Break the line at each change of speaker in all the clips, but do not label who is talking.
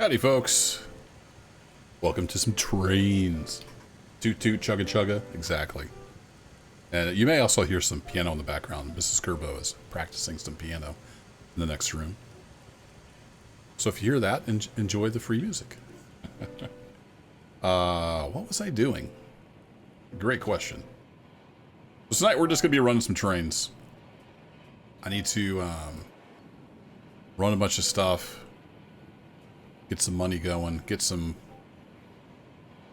Howdy, folks. Welcome to some trains. Toot toot, chugga chugga. Exactly. And you may also hear some piano in the background. Mrs. Kerbo is practicing some piano in the next room. So if you hear that, enjoy the free music. What was I doing? Great question. So tonight we're just going to be running some trains. I need to run a bunch of stuff. Get some money going. Get some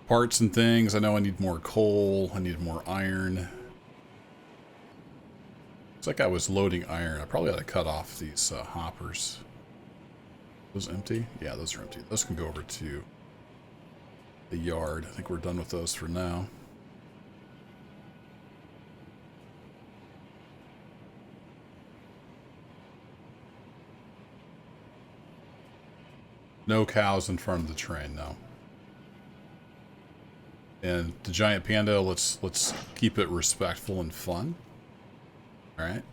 parts and things. I know I need more coal. I need more iron. Looks like I was loading iron. I probably ought to cut off these hoppers. Those empty? Yeah, those are empty. Those can go over to the yard. I think we're done with those for now. No cows in front of the train, no. And the giant panda, let's keep it respectful and fun. All right.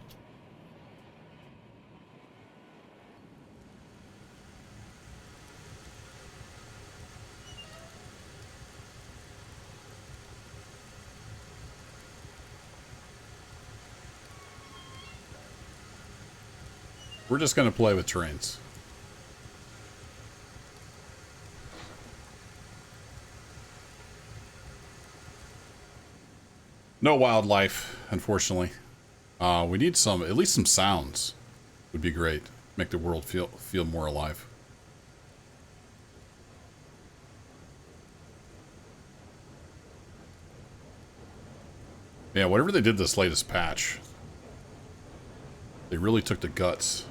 We're just going to play with trains. No wildlife, unfortunately. We need some, at least some sounds would be great. Make the world feel more alive. Yeah, whatever they did this latest patch, they really took the guts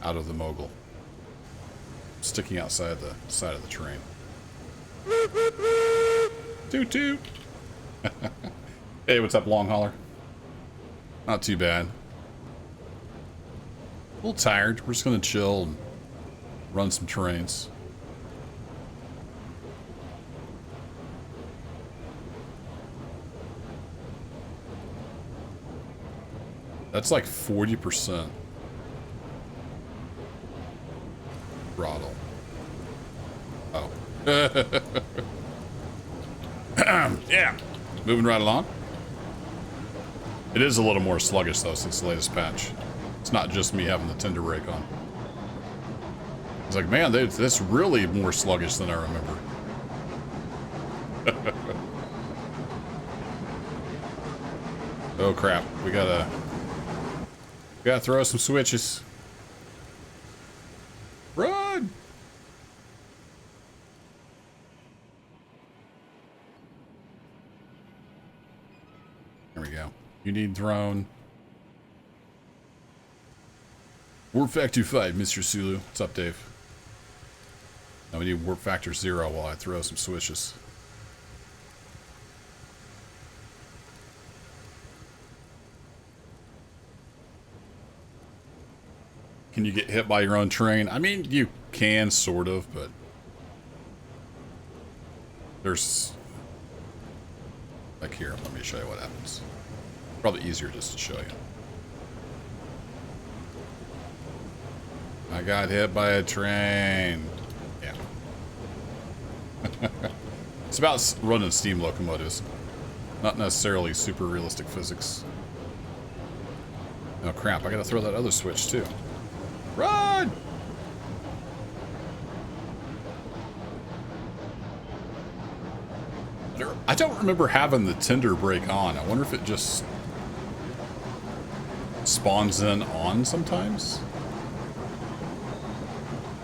out of the mogul. Sticking outside the side of the train. Toot toot! Hey, what's up, long hauler? Not too bad. A little tired. We're just gonna chill and run some trains. That's like 40% throttle. Oh. Yeah. Moving right along. It is a little more sluggish, though, since the latest patch. It's not just me having the tender brake on. It's like, man, that's really more sluggish than I remember. Oh, crap. We gotta throw some switches. Run! There we go. You need drone. Warp Factor 5, Mr. Sulu. What's up, Dave? Now we need Warp Factor 0 while I throw some switches. Can you get hit by your own train? I mean, you can, sort of, but there's... Like here, let me show you what happens. Probably easier just to show you. I got hit by a train. Yeah. It's about running steam locomotives. Not necessarily super realistic physics. Oh crap, I gotta throw that other switch too. Run! I don't remember having the tender brake on. I wonder if it just spawns in on sometimes.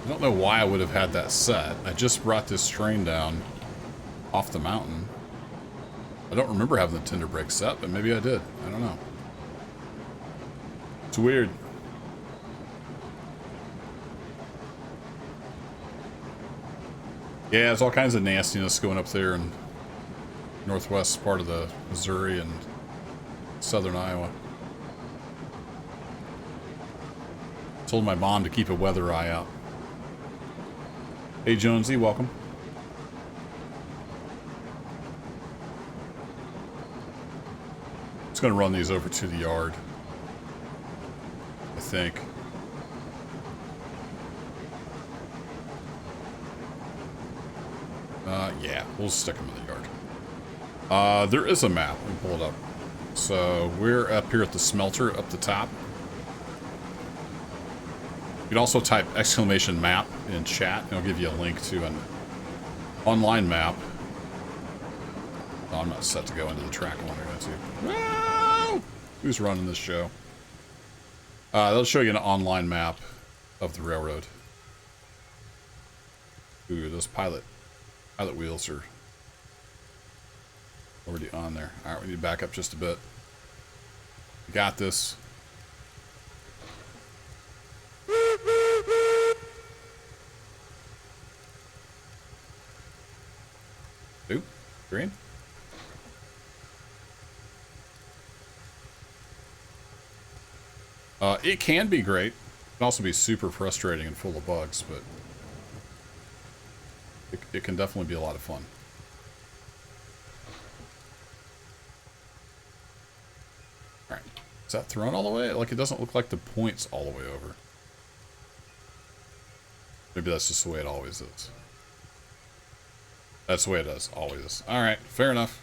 I don't know why I would have had that set. I just brought this train down off the mountain. I don't remember having the tender brake set, but maybe I did. I don't know. It's weird. Yeah, there's all kinds of nastiness going up there in northwest part of the Missouri and southern Iowa. Told my mom to keep a weather eye out. Hey Jonesy, welcome. Just gonna run these over to the yard, I think. Yeah, we'll stick them in the yard. There is a map. Let me pull it up. So we're up here at the smelter up the top. You can also type !map in chat, and it'll give you a link to an online map. Oh, I'm not set to go into the track I want to go to. No! Who's running this show? They'll show you an online map of the railroad. Ooh, those pilot wheels are already on there. Alright, we need to back up just a bit. We got this. Ooh, green. It can be great. It can also be super frustrating and full of bugs, but it can definitely be a lot of fun. Alright. Is that thrown all the way? Like, it doesn't look like the point's all the way over. Maybe that's just the way it always is. That's the way it is. Always is. Alright, fair enough.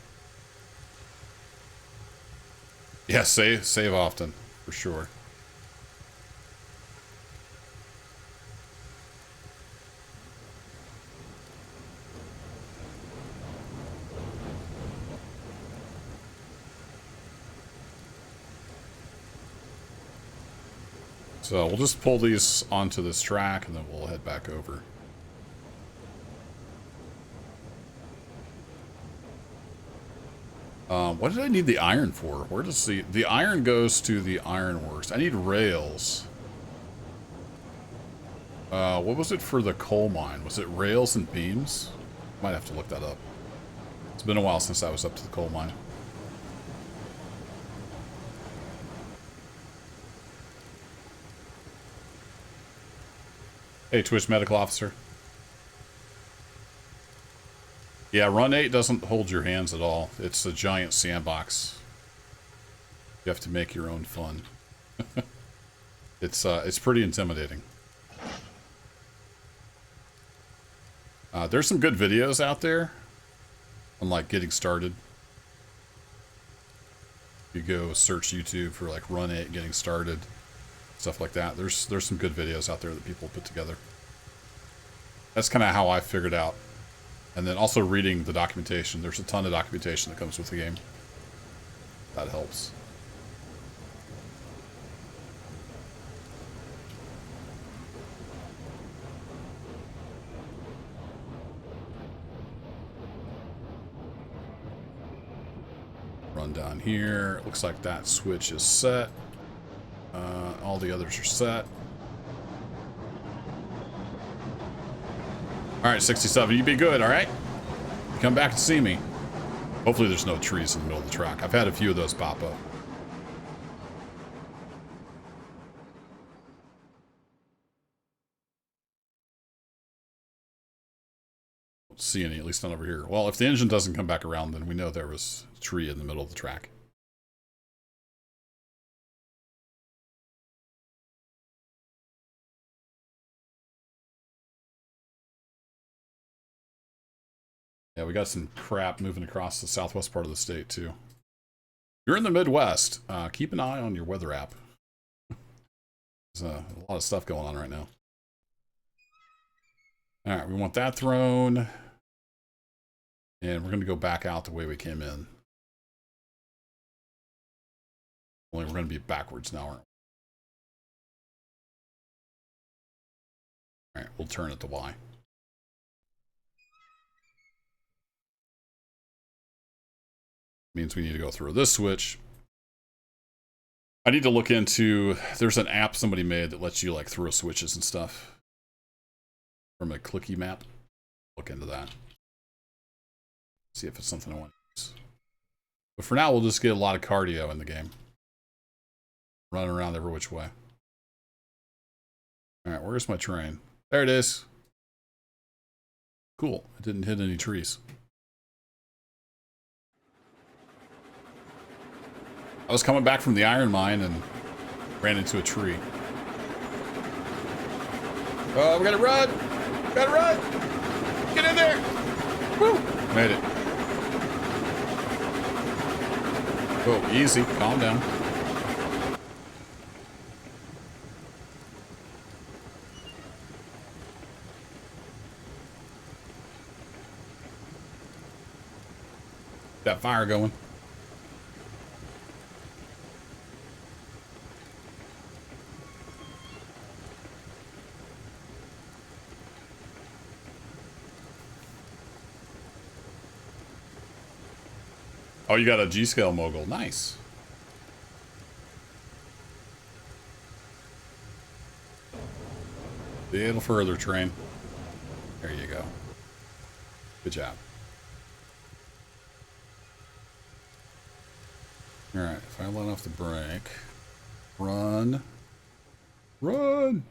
Yeah, save often, for sure. So we'll just pull these onto this track and then we'll head back over. What did I need the iron for? Where does the iron goes to the ironworks? I need rails. What was it for the coal mine? Was it rails and beams? Might have to look that up. It's been a while since I was up to the coal mine. Hey, Twitch Medical Officer. Yeah, Run 8 doesn't hold your hands at all. It's a giant sandbox. You have to make your own fun. It's pretty intimidating. There's some good videos out there on, like, getting started. You go search YouTube for, like, Run 8 getting started. Stuff like that. There's some good videos out there that people put together. That's kind of how I figured out. And then also reading the documentation. There's a ton of documentation that comes with the game. That helps. Run down here. Looks like that switch is set. All the others are set. Alright, 67. You be good, alright? Come back and see me. Hopefully there's no trees in the middle of the track. I've had a few of those pop up. Don't see any, at least not over here. Well, if the engine doesn't come back around, then we know there was a tree in the middle of the track. Yeah, we got some crap moving across the southwest part of the state, too. You're in the Midwest. Keep an eye on your weather app. There's a lot of stuff going on right now. All right, we want that thrown. And we're going to go back out the way we came in. Only we're going to be backwards now, aren't we? All right, we'll turn it to Y. Means we need to go through this switch. I need to look into, there's an app somebody made that lets you like throw switches and stuff from a clicky map. Look into that. See if it's something I want to use. But for now, we'll just get a lot of cardio in the game. Running around every which way. All right, where's my train? There it is. Cool. It didn't hit any trees. I was coming back from the iron mine and ran into a tree. Oh, we gotta run! We gotta run! Get in there! Woo! Made it. Whoa, easy. Calm down. Got fire going. Oh, you got a G-scale mogul. Nice. A little further, train. There you go. Good job. Alright, if I let off the brake. Run. Run!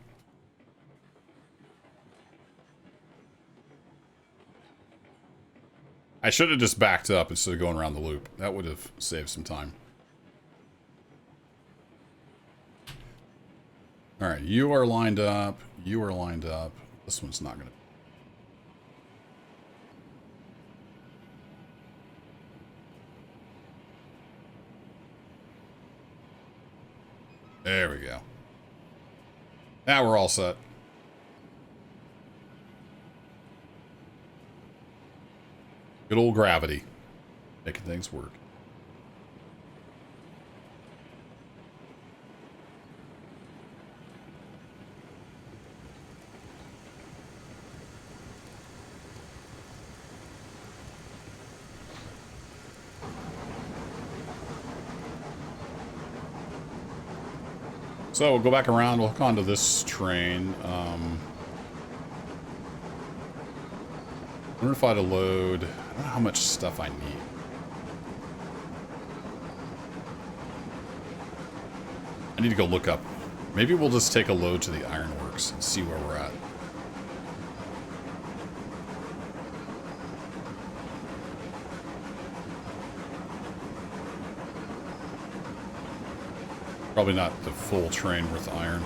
I should have just backed up instead of going around the loop. That would have saved some time. Alright, you are lined up. You are lined up. This one's not going to... There we go. Now we're all set. Good old gravity. Making things work. So we'll go back around, we'll hook onto this train. I wonder if I had to load... I don't know how much stuff I need. I need to go look up. Maybe we'll just take a load to the ironworks and see where we're at. Probably not the full train worth of iron.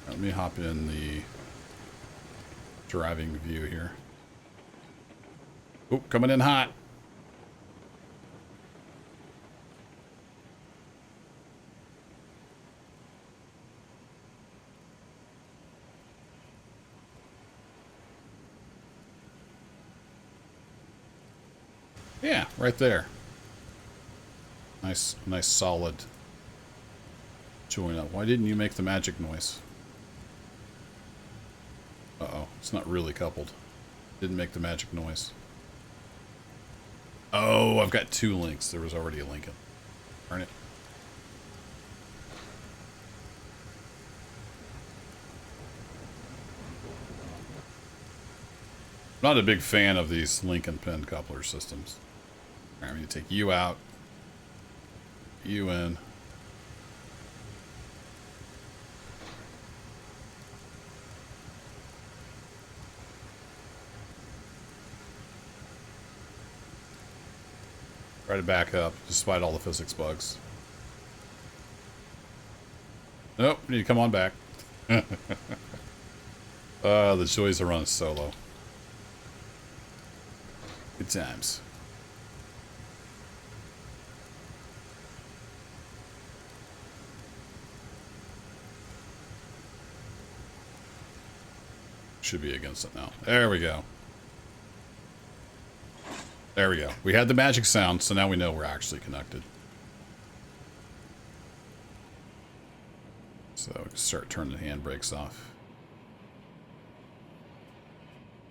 Let me hop in the driving view here. Oh, coming in hot. Yeah, right there. Nice solid join up. Why didn't you make the magic noise? Uh-oh, it's not really coupled. Didn't make the magic noise. Oh, I've got two links. There was already a link in. Darn it. Not a big fan of these link and pin coupler systems. All right, I'm going to take you out. You in. Try to back up, despite all the physics bugs. Nope, need to come on back. The joys of running solo. Good times. Should be against it now. There we go. There we go. We had the magic sound, so now we know we're actually connected. So we can start turning the handbrakes off.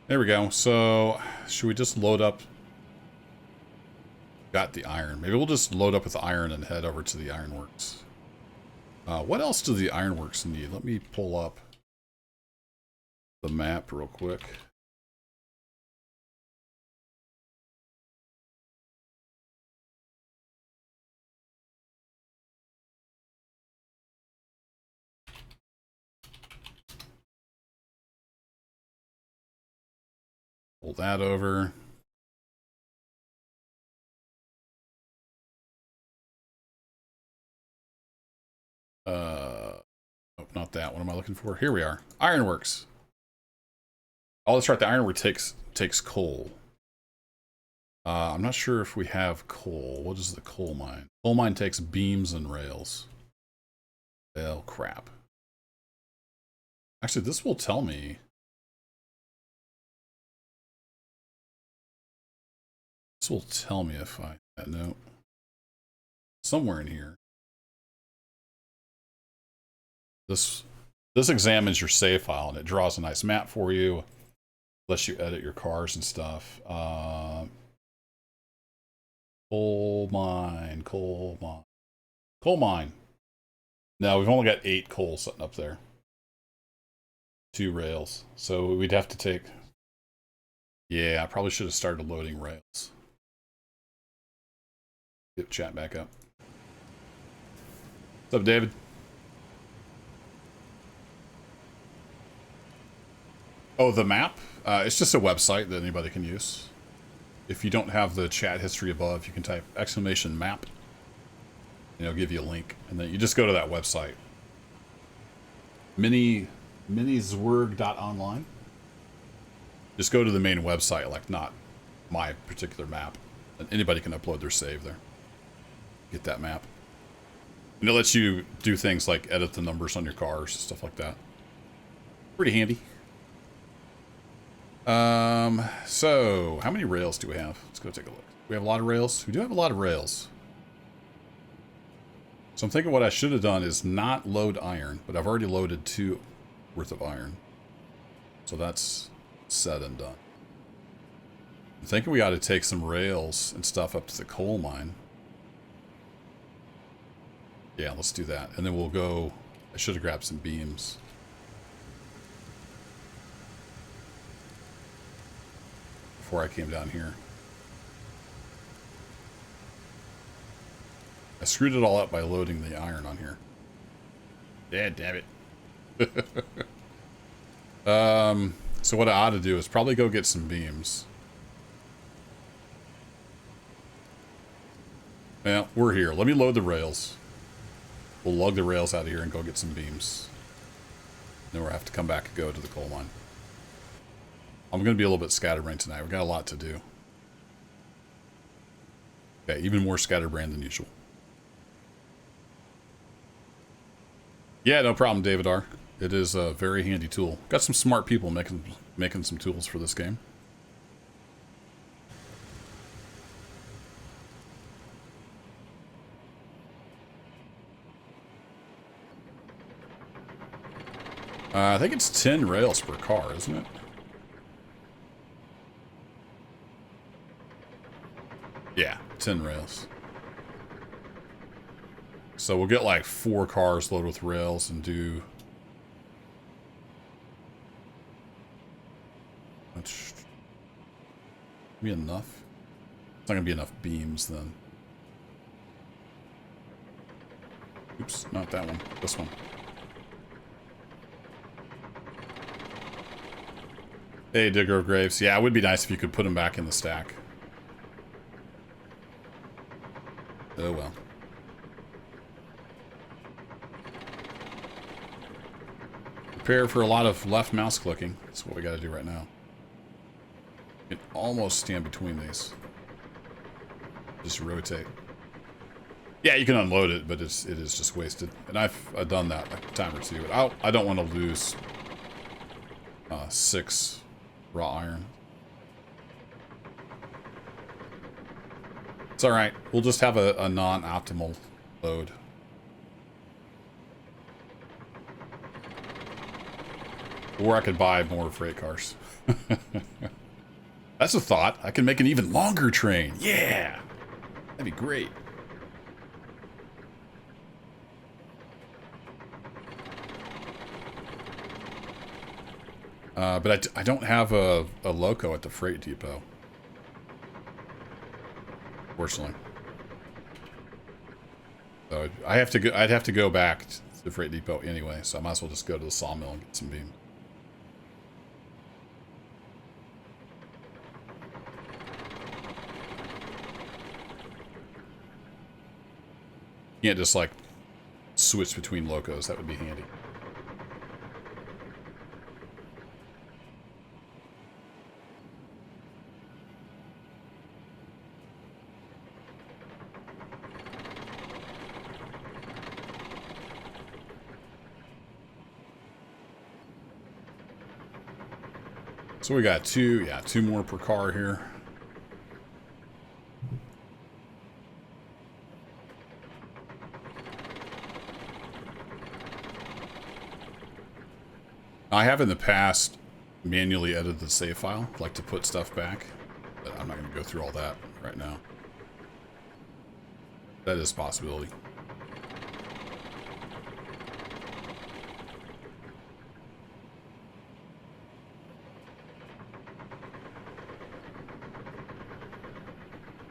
There we go. So should we just load up? Got the iron. Maybe we'll just load up with the iron and head over to the ironworks. What else do the ironworks need? Let me pull up the map real quick. Pull that over. Nope, not that. What am I looking for? Here we are. Ironworks. Oh, that's right. The ironwork takes coal. I'm not sure if we have coal. What is the coal mine? Coal mine takes beams and rails. Well, crap. Actually, this will tell me. This will tell me if I... No. Somewhere in here. This examines your save file, and it draws a nice map for you. Lets you edit your cars and stuff. Coal mine. Coal mine. No, we've only got 8 coal sitting up there. 2 rails. So we'd have to take... Yeah, I probably should have started loading rails. Get chat back up. What's up, David? Oh, the map? It's just a website that anybody can use. If you don't have the chat history above, you can type !map. And it'll give you a link. And then you just go to that website. Minizwerg.online. Just go to the main website, like not my particular map. And anybody can upload their save there. Get that map. And it lets you do things like edit the numbers on your cars, stuff like that. Pretty handy. So, how many rails do we have? Let's go take a look. We have a lot of rails? We do have a lot of rails. So I'm thinking what I should have done is not load iron, but I've already loaded 2 worth of iron. So that's said and done. I'm thinking we ought to take some rails and stuff up to the coal mine. Yeah, let's do that. And then we'll go... I should have grabbed some beams. Before I came down here. I screwed it all up by loading the iron on here. Yeah, damn it. So what I ought to do is probably go get some beams. Well, we're here. Let me load the rails. We'll lug the rails out of here and go get some beams. Then we'll have to come back and go to the coal mine. I'm going to be a little bit scatterbrained tonight. We've got a lot to do. Okay, even more scatterbrained than usual. Yeah, no problem, David R. It is a very handy tool. Got some smart people making some tools for this game. I think it's 10 rails per car, isn't it? Yeah, 10 rails. So we'll get like 4 cars loaded with rails and do... That's... Be enough? It's not gonna be enough beams then. Oops, not that one. This one. Hey, Digger of Graves. Yeah, it would be nice if you could put them back in the stack. Oh well. Prepare for a lot of left mouse clicking. That's what we got to do right now. You can almost stand between these. Just rotate. Yeah, you can unload it, but it is just wasted. And I've done that like a time or two. But I don't want to lose 6 raw iron. It's alright. We'll just have a non-optimal load. Or I could buy more freight cars. That's a thought. I can make an even longer train. Yeah! That'd be great. But I don't have a loco at the freight depot. Fortunately. So I'd have to go back to the freight depot anyway, so I might as well just go to the sawmill and get some beam. You can't just like switch between locos, that would be handy. So we got two more per car here. I have in the past manually edited the save file, like to put stuff back, but I'm not going to go through all that right now. That is a possibility.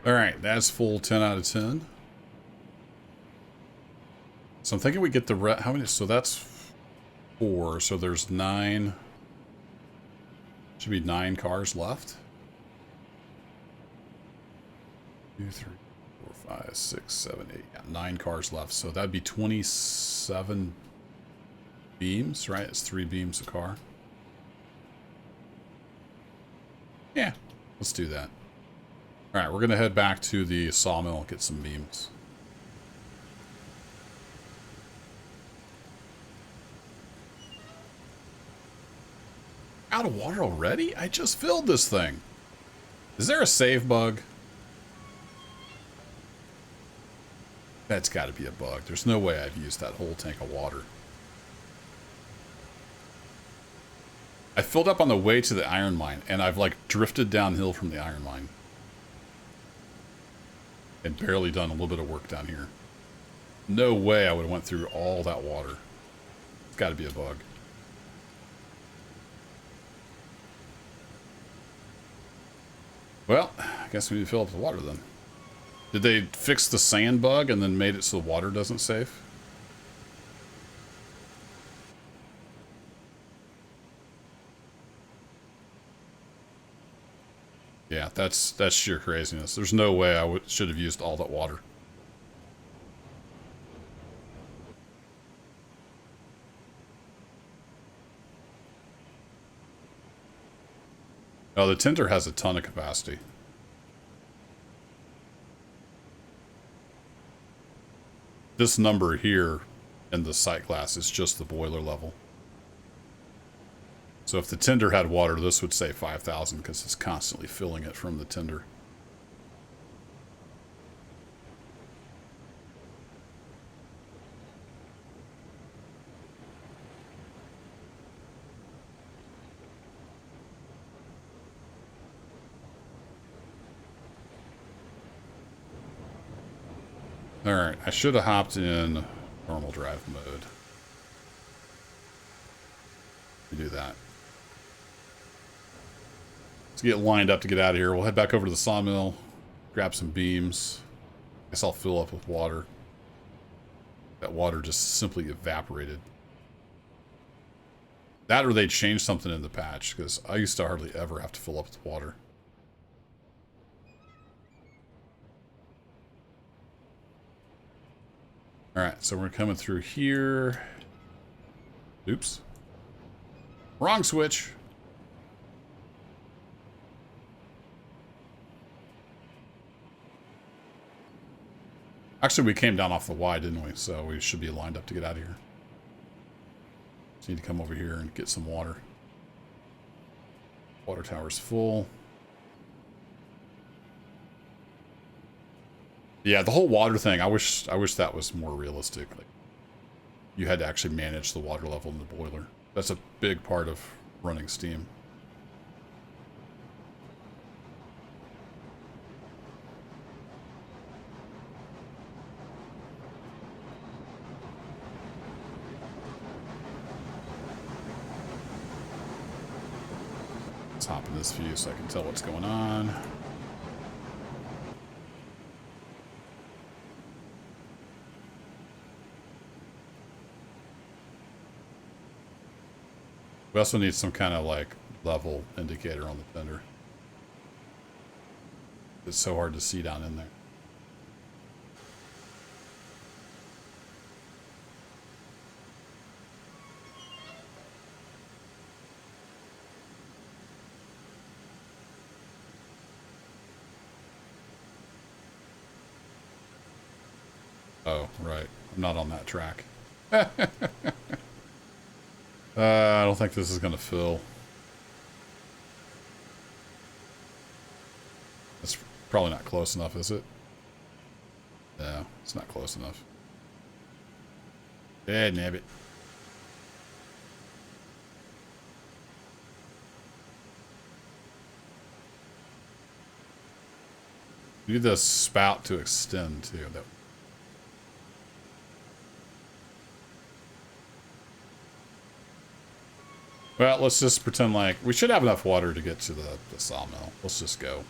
Alright, that's full 10 out of 10. So I'm thinking we get the how many? So that's 4. So there's 9. Should be 9 cars left. 2, 3, 4, 5, 6, 7, 8. Yeah, 9 cars left. So that'd be 27 beams, right? It's 3 beams a car. Yeah, let's do that. Alright, we're going to head back to the sawmill and get some beams. Out of water already? I just filled this thing. Is there a save bug? That's got to be a bug. There's no way I've used that whole tank of water. I filled up on the way to the iron mine, and I've like drifted downhill from the iron mine. And barely done a little bit of work down here. No way I would have went through all that water. It's got to be a bug. Well, I guess we need to fill up the water then. Did they fix the sand bug and then made it so the water doesn't save? Yeah, that's sheer craziness. There's no way I should have used all that water. Oh, the tender has a ton of capacity. This number here in the sight glass is just the boiler level. So if the tender had water, this would say 5,000 because it's constantly filling it from the tender. Alright, I should have hopped in normal drive mode. We do that. Let's get lined up to get out of here. We'll head back over to the sawmill, grab some beams. Guess I'll fill up with water. That water just simply evaporated. That or they changed something in the patch, because I used to hardly ever have to fill up with water. Alright, so we're coming through here. Oops. Wrong switch. Actually, we came down off the Y, didn't we? So we should be lined up to get out of here. Just need to come over here and get some water. Water tower's full. Yeah, the whole water thing, I wish that was more realistic. Like, you had to actually manage the water level in the boiler. That's a big part of running steam. Let's hop in this view so I can tell what's going on. We also need some kind of like level indicator on the tender. It's so hard to see down in there. Oh, right. I'm not on that track. I don't think this is going to fill. Probably not close enough, is it? No, it's not close enough. Dead nabbit. We need the spout to extend too. Well, let's just pretend like we should have enough water to get to the sawmill. Let's just go.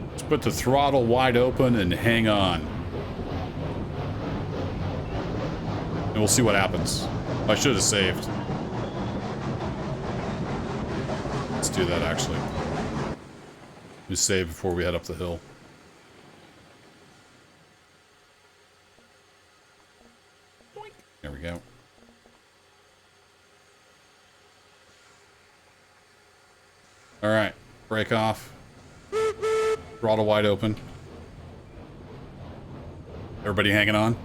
Let's put the throttle wide open and hang on. And we'll see what happens. I should have saved. Let's do that, actually. We save before we head up the hill. There we go. All right, brake off. Throttle wide open. Everybody hanging on?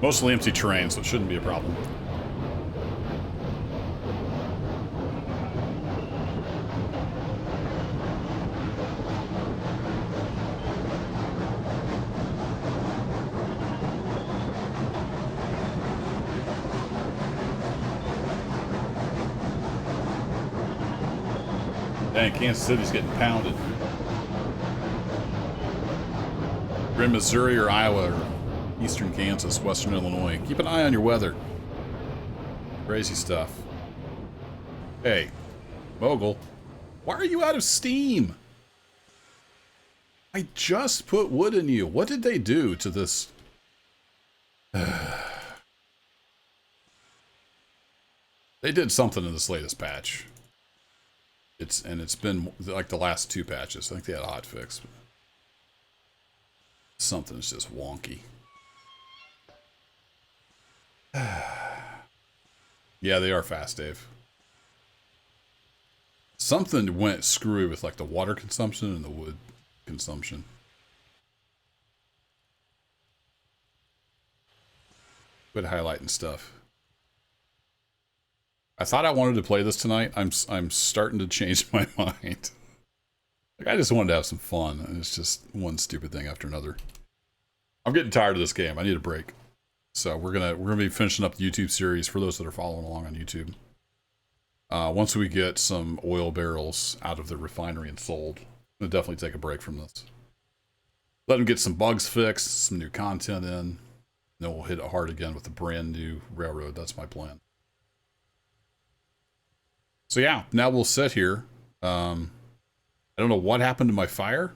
Mostly empty terrain, so it shouldn't be a problem. Dang, Kansas City's getting pounded. You're in Missouri or Iowa or Eastern Kansas, Western Illinois. Keep an eye on your weather. Crazy stuff. Hey, Mogul, why are you out of steam? I just put wood in you. What did they do to this? They did something in this latest patch. It's been like the last two patches. I think they had a hot fix. Something's just wonky. Yeah, they are fast, Dave. Something went screwy with like the water consumption and the wood consumption. Quit highlighting stuff. I thought I wanted to play this tonight. I'm starting to change my mind. Like, I just wanted to have some fun, and it's just one stupid thing after another. I'm getting tired of this game. I need a break. So we're gonna be finishing up the YouTube series for those that are following along on YouTube. Once we get some oil barrels out of the refinery and sold, I'm gonna definitely take a break from this. Let them get some bugs fixed, some new content in. Then we'll hit it hard again with the brand new railroad. That's my plan. So yeah, now we'll sit here. I don't know what happened to my fire.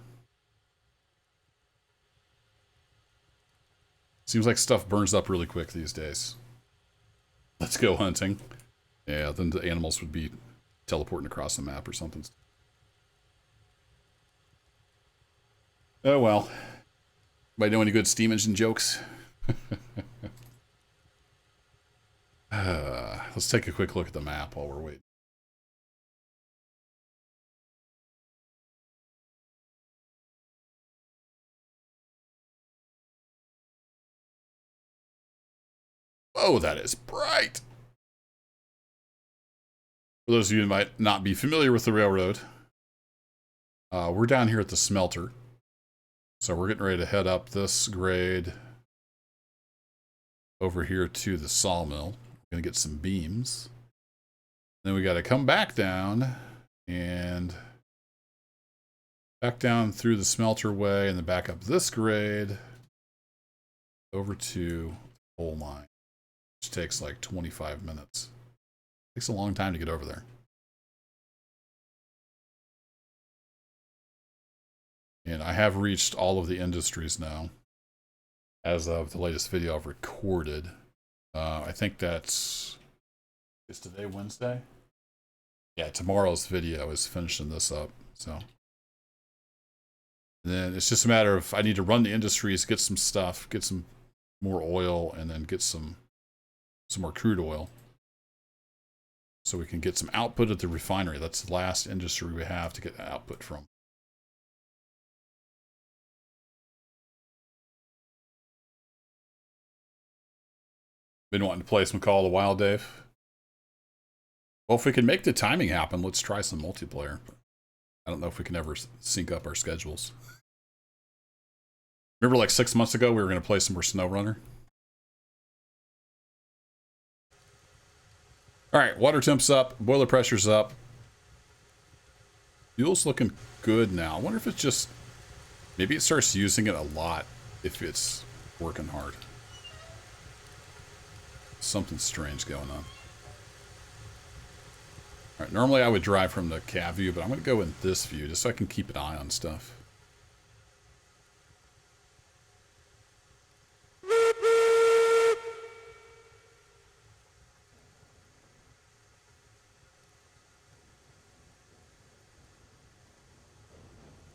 Seems like stuff burns up really quick these days. Let's go hunting. Yeah, then the animals would be teleporting across the map or something. Oh well. Anybody know any good steam engine jokes? Let's take a quick look at the map while we're waiting. Oh, that is bright. For those of you who might not be familiar with the railroad, we're down here at the smelter. So we're getting ready to head up this grade over here to the sawmill. We're going to get some beams. Then we got to come back down and back down through the smelter way and then back up this grade over to the coal mine. Which takes like 25 minutes. Takes a long time to get over there. And I have reached all of the industries now. As of the latest video I've recorded. I think is today Wednesday? Yeah, tomorrow's video is finishing this up. So. And then it's just a matter of I need to run the industries, get some stuff, get some more oil, and then get some more crude oil. so we can get some output at the refinery. That's the last industry we have to get output from. Been wanting to play some Call of the Wild, Dave. Well, if we can make the timing happen, let's try some multiplayer. I don't know if we can ever sync up our schedules. Remember like 6 months ago, we were going to play some more SnowRunner? All right, water temp's up, boiler pressure's up. Fuel's looking good now. I wonder if it's just, maybe it starts using it a lot if it's working hard. Something strange going on. All right, normally I would drive from the cab view, but I'm going to go in this view just so I can keep an eye on stuff.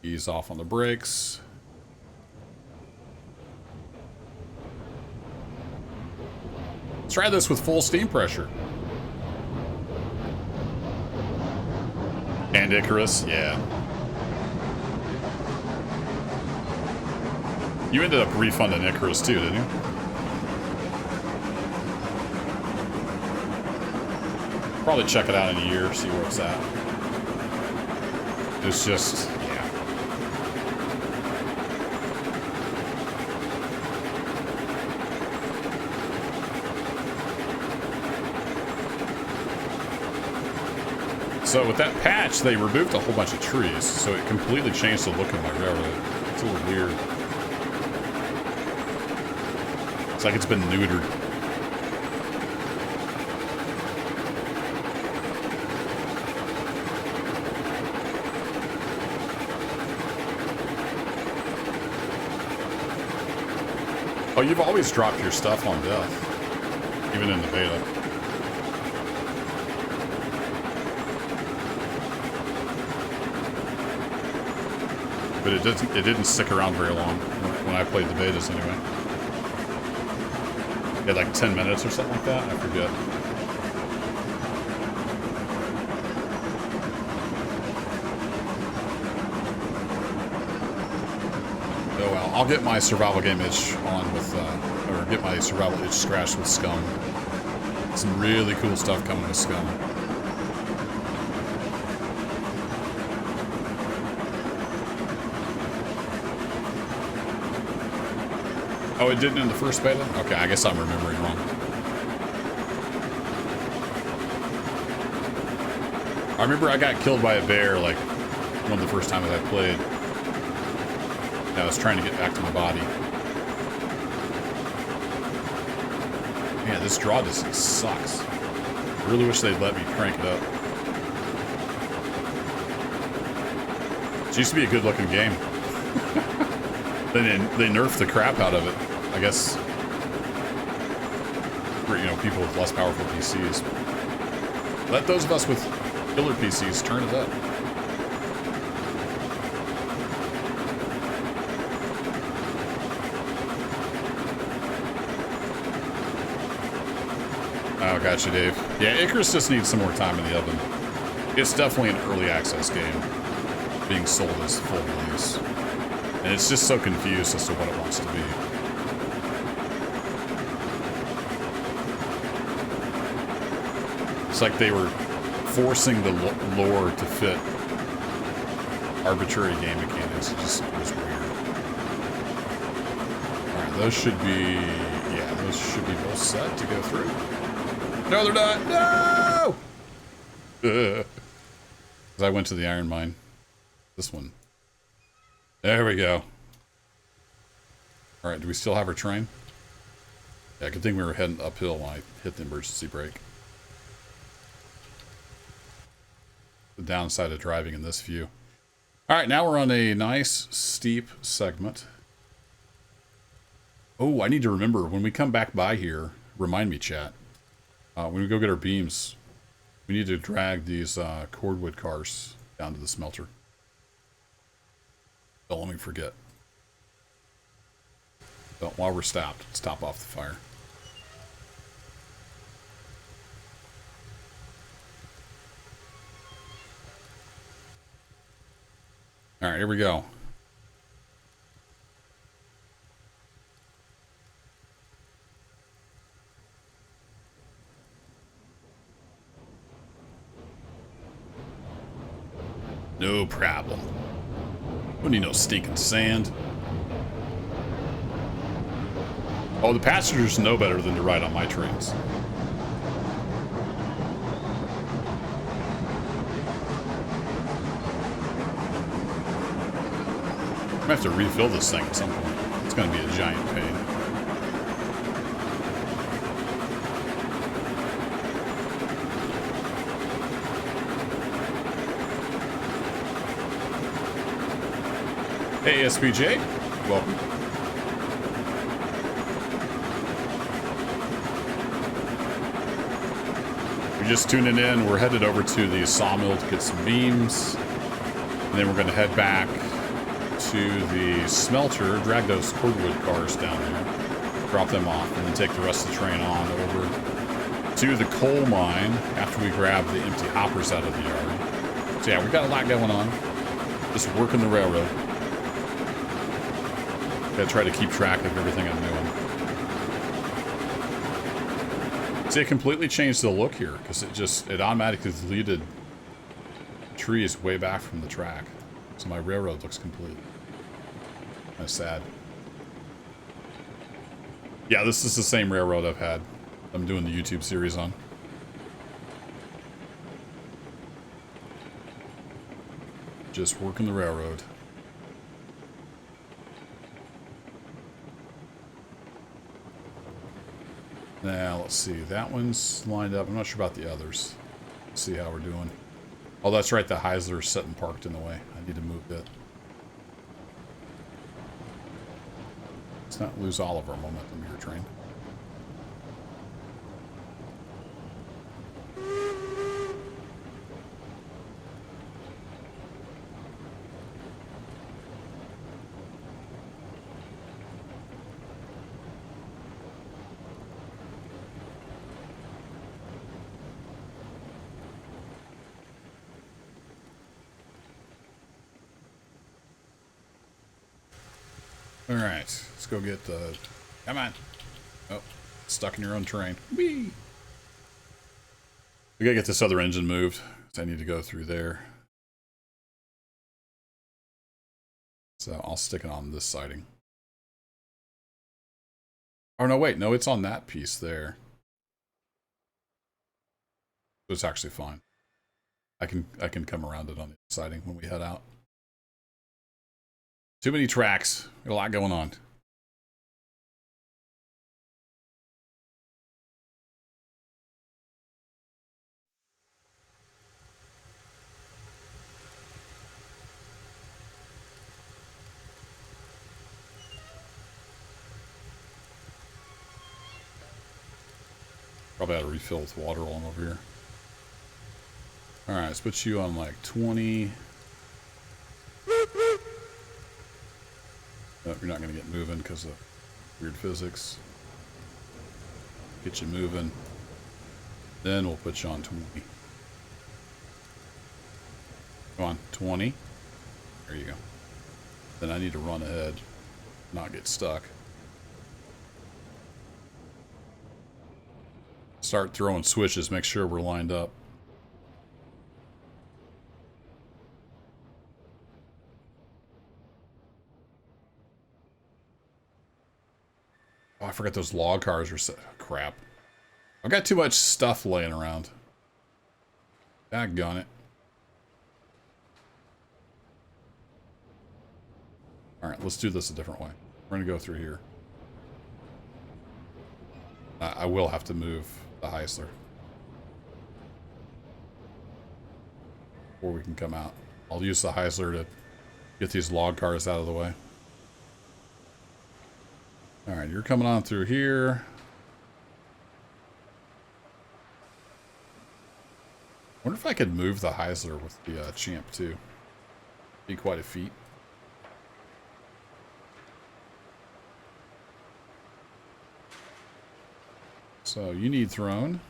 Ease off on the brakes. Let's try this with full steam pressure. And Icarus, yeah. You ended up refunding Icarus too, didn't you? Probably check it out in a year, see where it's at. It's just, yeah. So with that patch, they removed a whole bunch of trees, so it completely changed the look of my railroad. It's a little weird. It's like it's been neutered. Oh, you've always dropped your stuff on death, even in the beta. But it didn't stick around very long when I played the betas anyway. It had like 10 minutes or something like that, I forget. Oh well, I'll get my survival game itch on with, or get my survival itch scratched with Scum. Some really cool stuff coming with Scum. Oh, it didn't in the first beta? Okay, I guess I'm remembering wrong. I remember I got killed by a bear, like, one of the first times I played. And I was trying to get back to my body. Man, this draw distance sucks. I really wish they'd let me crank it up. It used to be a good-looking game. They nerfed the crap out of it, I guess, for, you know, people with less powerful PCs. Let those of us with killer PCs turn it up. Oh, gotcha, Dave. Yeah, Icarus just needs some more time in the oven. It's definitely an early access game, being sold as full release. And it's just so confused as to what it wants to be. It's like they were forcing the lore to fit arbitrary game mechanics. It just was weird. Alright, those should be... yeah, those should be both set to go through. No, they're not! No! Because I went to the iron mine. This one. There we go. Alright, do we still have our train? Yeah, good thing we were heading uphill when I hit the emergency brake. The downside of driving in this view. Alright, now we're on a nice, steep segment. Oh, I need to remember, when we come back by here, remind me, chat. When we go get our beams, we need to drag these cordwood cars down to the smelter. Don't let me forget. So while we're stopped, let's top off the fire. Alright, here we go. No problem. Don't need no stinking sand. Oh, the passengers know better than to ride on my trains. I'm gonna have to refill this thing at some point. It's gonna be a giant pain. Hey, SPJ. Welcome. If you're just tuning in, we're headed over to the sawmill to get some beams. And then we're going to head back to the smelter, drag those cordwood cars down there, drop them off, and then take the rest of the train on over to the coal mine after we grab the empty hoppers out of the yard. So yeah, we've got a lot going on. Just working the railroad. Gotta try to keep track of everything I'm doing. See, it completely changed the look here, because it automatically deleted trees way back from the track. So my railroad looks complete. Kind of sad. Yeah, this is the same railroad I'm doing the YouTube series on. Just working the railroad. Now, let's see. That one's lined up. I'm not sure about the others. Let's see how we're doing. Oh, that's right. The Heisler's sitting parked in the way. I need to move it. Let's not lose all of our momentum here, train. All right, let's go get the... Come on. Oh, stuck in your own train. Whee! We gotta get this other engine moved. So I need to go through there. So I'll stick it on this siding. Oh, no, wait. No, it's on that piece there. It's actually fine. I can come around it on the siding when we head out. Too many tracks. Got a lot going on. Probably ought to refill with water while I'm over here. Alright, let's put you on like 20. Nope, you're not going to get moving because of weird physics. Get you moving. Then we'll put you on 20. Come on, 20. There you go. Then I need to run ahead, not get stuck. Start throwing switches, make sure we're lined up. Oh, I forgot those log cars are so... Crap. I've got too much stuff laying around. Daggone it. Alright, let's do this a different way. We're going to go through here. I will have to move the Heisler before we can come out. I'll use the Heisler to get these log cars out of the way. Alright, you're coming on through here. Wonder if I could move the Heisler with the Champ too. Be quite a feat. So you need throne.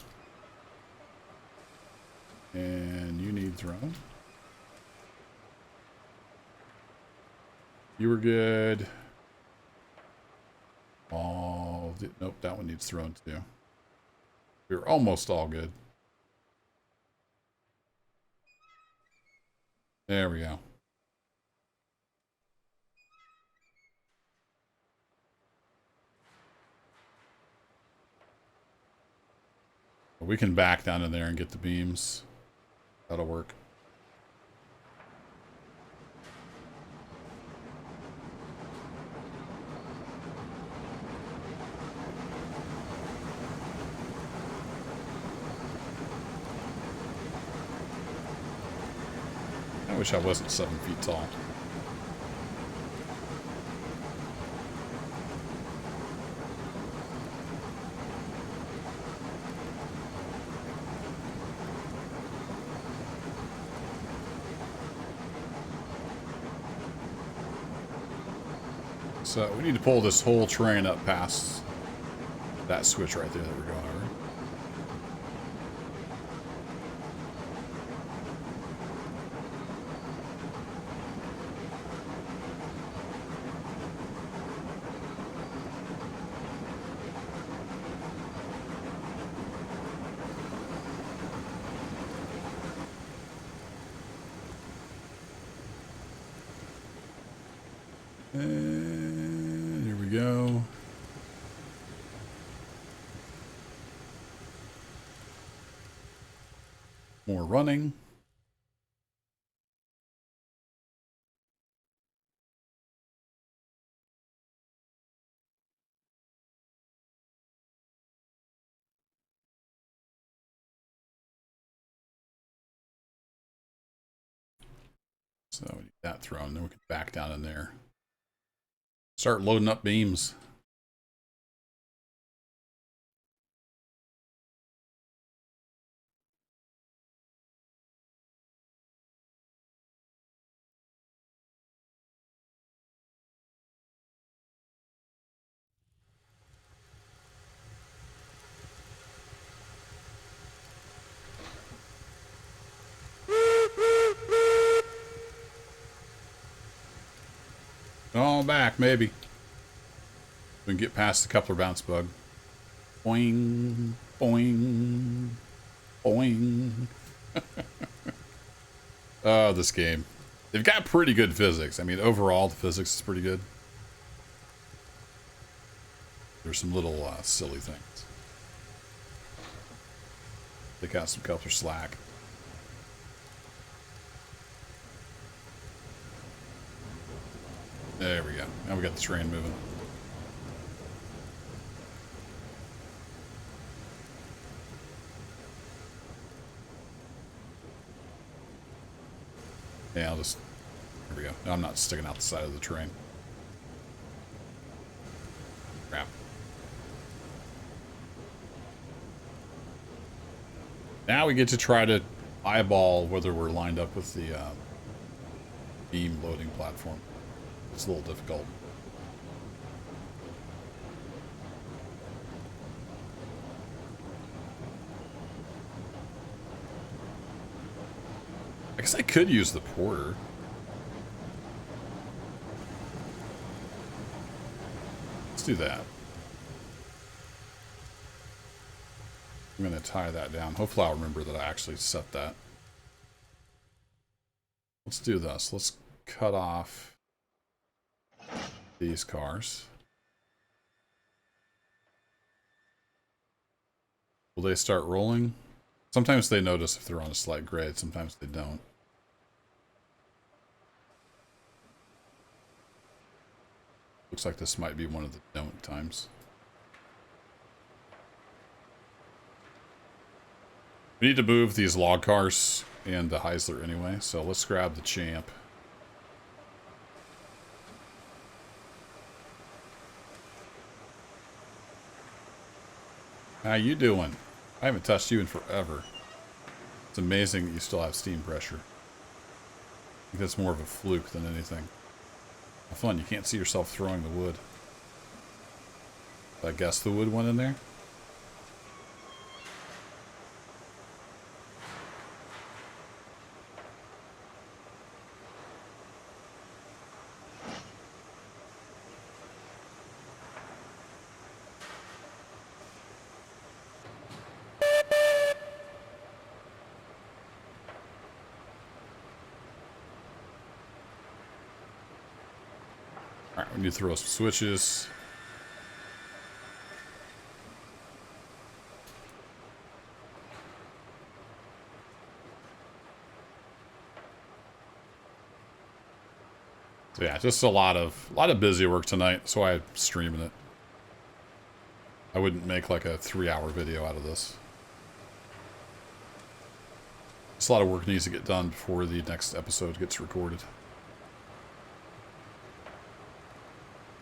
And you need throne. You were good. All... Nope, that one needs thrown too. We were almost all good. There we go. We can back down in there and get the beams. That'll work. I wish I wasn't 7 feet tall. So we need to pull this whole train up past that switch right there that we're going over. And here we go. More running. So we need that thrown, then we can back down in there. Start loading up beams. Oh, back, maybe. We can get past the coupler bounce bug. Boing, boing, boing. Oh, this game. They've got pretty good physics. I mean, overall, the physics is pretty good. There's some little silly things. They got some coupler slack. There we go. Now we got the train moving. Yeah, I'll just... Here we go. No, I'm not sticking out the side of the train. Crap. Now we get to try to eyeball whether we're lined up with the beam loading platform. It's a little difficult. I guess I could use the porter. Let's do that. I'm going to tie that down. Hopefully I'll remember that I actually set that. Let's do this. Let's cut off these cars. Will they start rolling? Sometimes they notice if they're on a slight grade, sometimes they don't. Looks like this might be one of the don't times. We need to move these log cars and the Heisler anyway, so let's grab the champ. How you doing? I haven't touched you in forever. It's amazing that you still have steam pressure. I think that's more of a fluke than anything. How fun, you can't see yourself throwing the wood. I guess the wood went in there? All right, we need to throw some switches. So yeah, just a lot of busy work tonight. So I'm streaming it. I wouldn't make like a 3-hour video out of this. Just a lot of work needs to get done before the next episode gets recorded.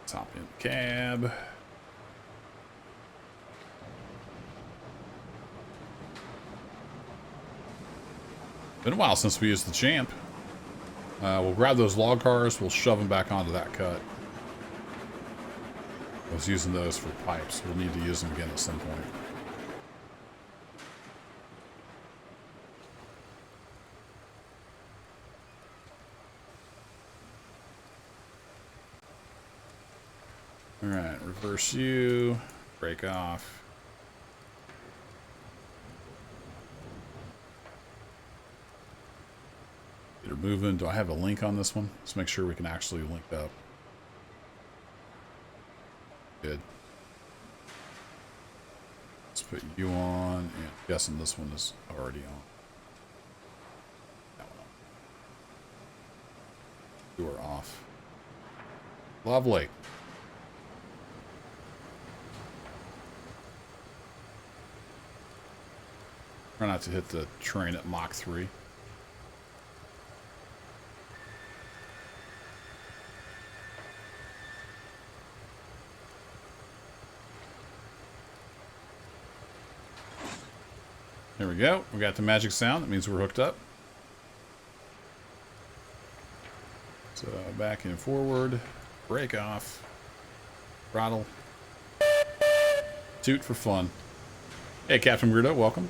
Let's hop in the cab. Been a while since we used the Champ. We'll grab those log cars. We'll shove them back onto that cut. I was using those for pipes. We'll need to use them again at some point. All right, reverse U, break off. Get her moving. Do I have a link on this one? Let's make sure we can actually link up. Good. Let's put you on, and I'm guessing this one is already on. That one on. You are off. Lovely. Try not to hit the train at Mach 3. There we go. We got the magic sound. That means we're hooked up. So back and forward. Break off. Throttle. Toot for fun. Hey, Captain Weirdo, welcome.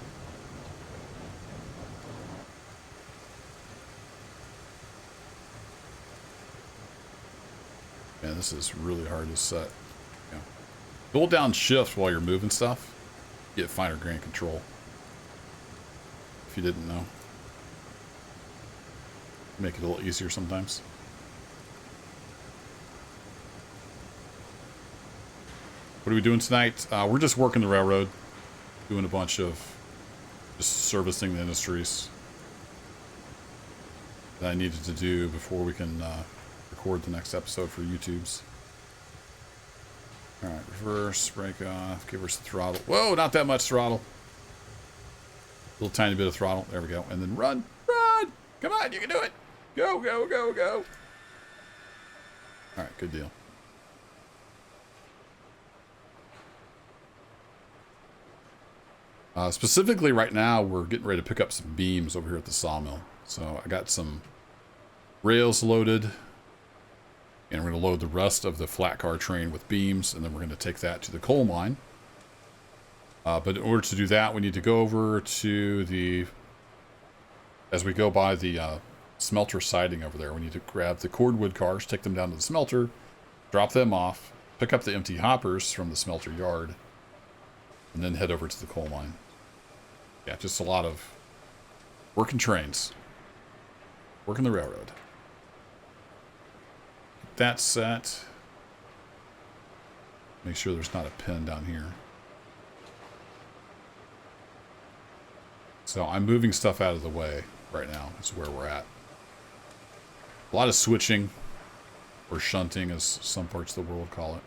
Man, this is really hard to set. Yeah. Hold down shift while you're moving stuff. Get finer grain control. If you didn't know. Make it a little easier sometimes. What are we doing tonight? We're just working the railroad. Doing a bunch of just servicing the industries that I needed to do before we can record the next episode for YouTube's. Alright, reverse, break off, give her some throttle. Whoa, not that much throttle. A little tiny bit of throttle. There we go. And then run, run! Come on, you can do it! Go, go, go, go! Alright, good deal. Specifically right now, we're getting ready to pick up some beams over here at the sawmill. So I got some rails loaded. And we're going to load the rest of the flat car train with beams. And then we're going to take that to the coal mine. But in order to do that, we need to go over to the... As we go by the smelter siding over there, we need to grab the cordwood cars, take them down to the smelter, drop them off, pick up the empty hoppers from the smelter yard, and then head over to the coal mine. Yeah, just a lot of working trains. Working the railroad. Get that set. Make sure there's not a pin down here. So I'm moving stuff out of the way right now. Is where we're at. A lot of switching, or shunting as some parts of the world call it.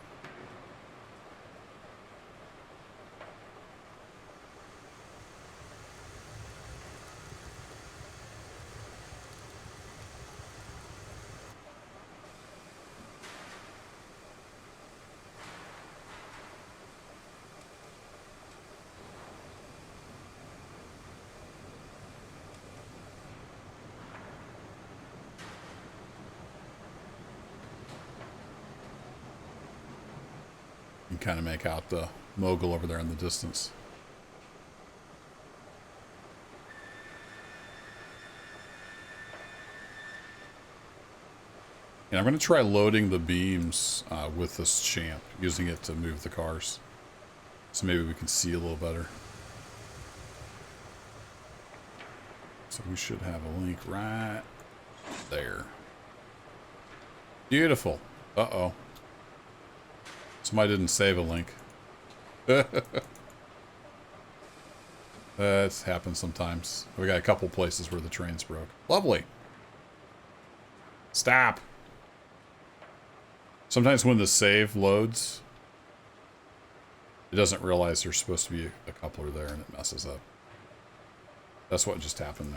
You can kind of make out the mogul over there in the distance. And I'm going to try loading the beams with this champ, using it to move the cars. So maybe we can see a little better. So we should have a link right there. Beautiful. Uh-oh. Somebody didn't save a link. That's happened sometimes. We got a couple places where the trains broke. Lovely. Stop. Sometimes when the save loads, it doesn't realize there's supposed to be a coupler there and it messes up. That's what just happened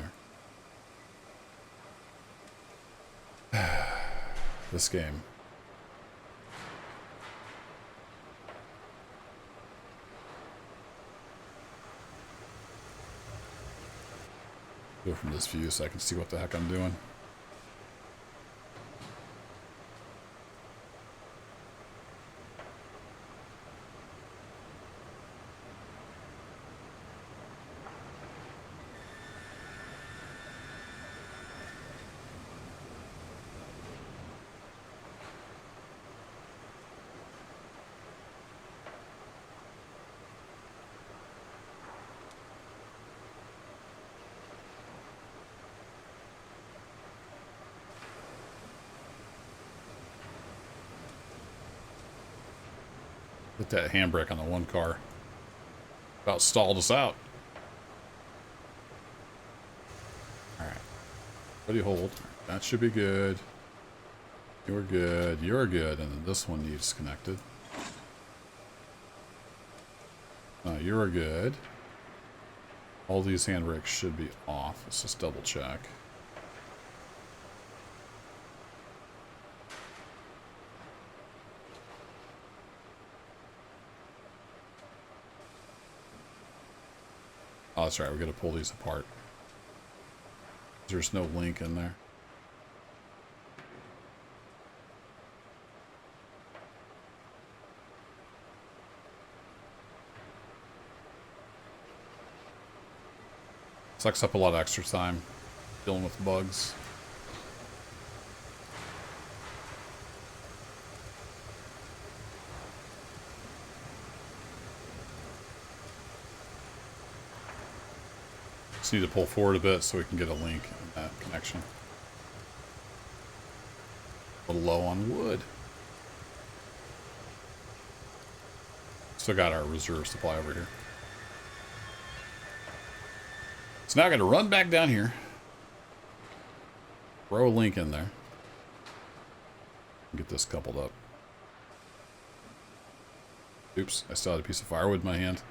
there. This game. Go from this view so I can see what the heck I'm doing. Hit that handbrake on the one car. About stalled us out. Alright. What do you hold? That should be good. You're good. You're good. And then this one needs connected. You're good. All these handbrakes should be off. Let's just double check. Oh, that's right. We're going to pull these apart. There's no link in there. Sucks up a lot of extra time dealing with bugs. Just need to pull forward a bit so we can get a link in that connection. A little low on wood. Still got our reserve supply over here. So now I got to run back down here. Throw a link in there. Get this coupled up. Oops, I still had a piece of firewood in my hand.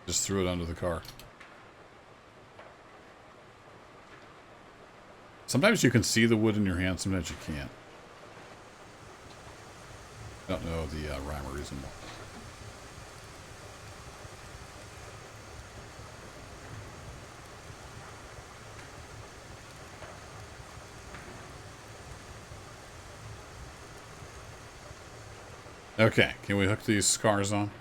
Just threw it under the car. Sometimes you can see the wood in your hand, sometimes you can't. I don't know the rhyme or reason why. Okay, can we hook these cars on?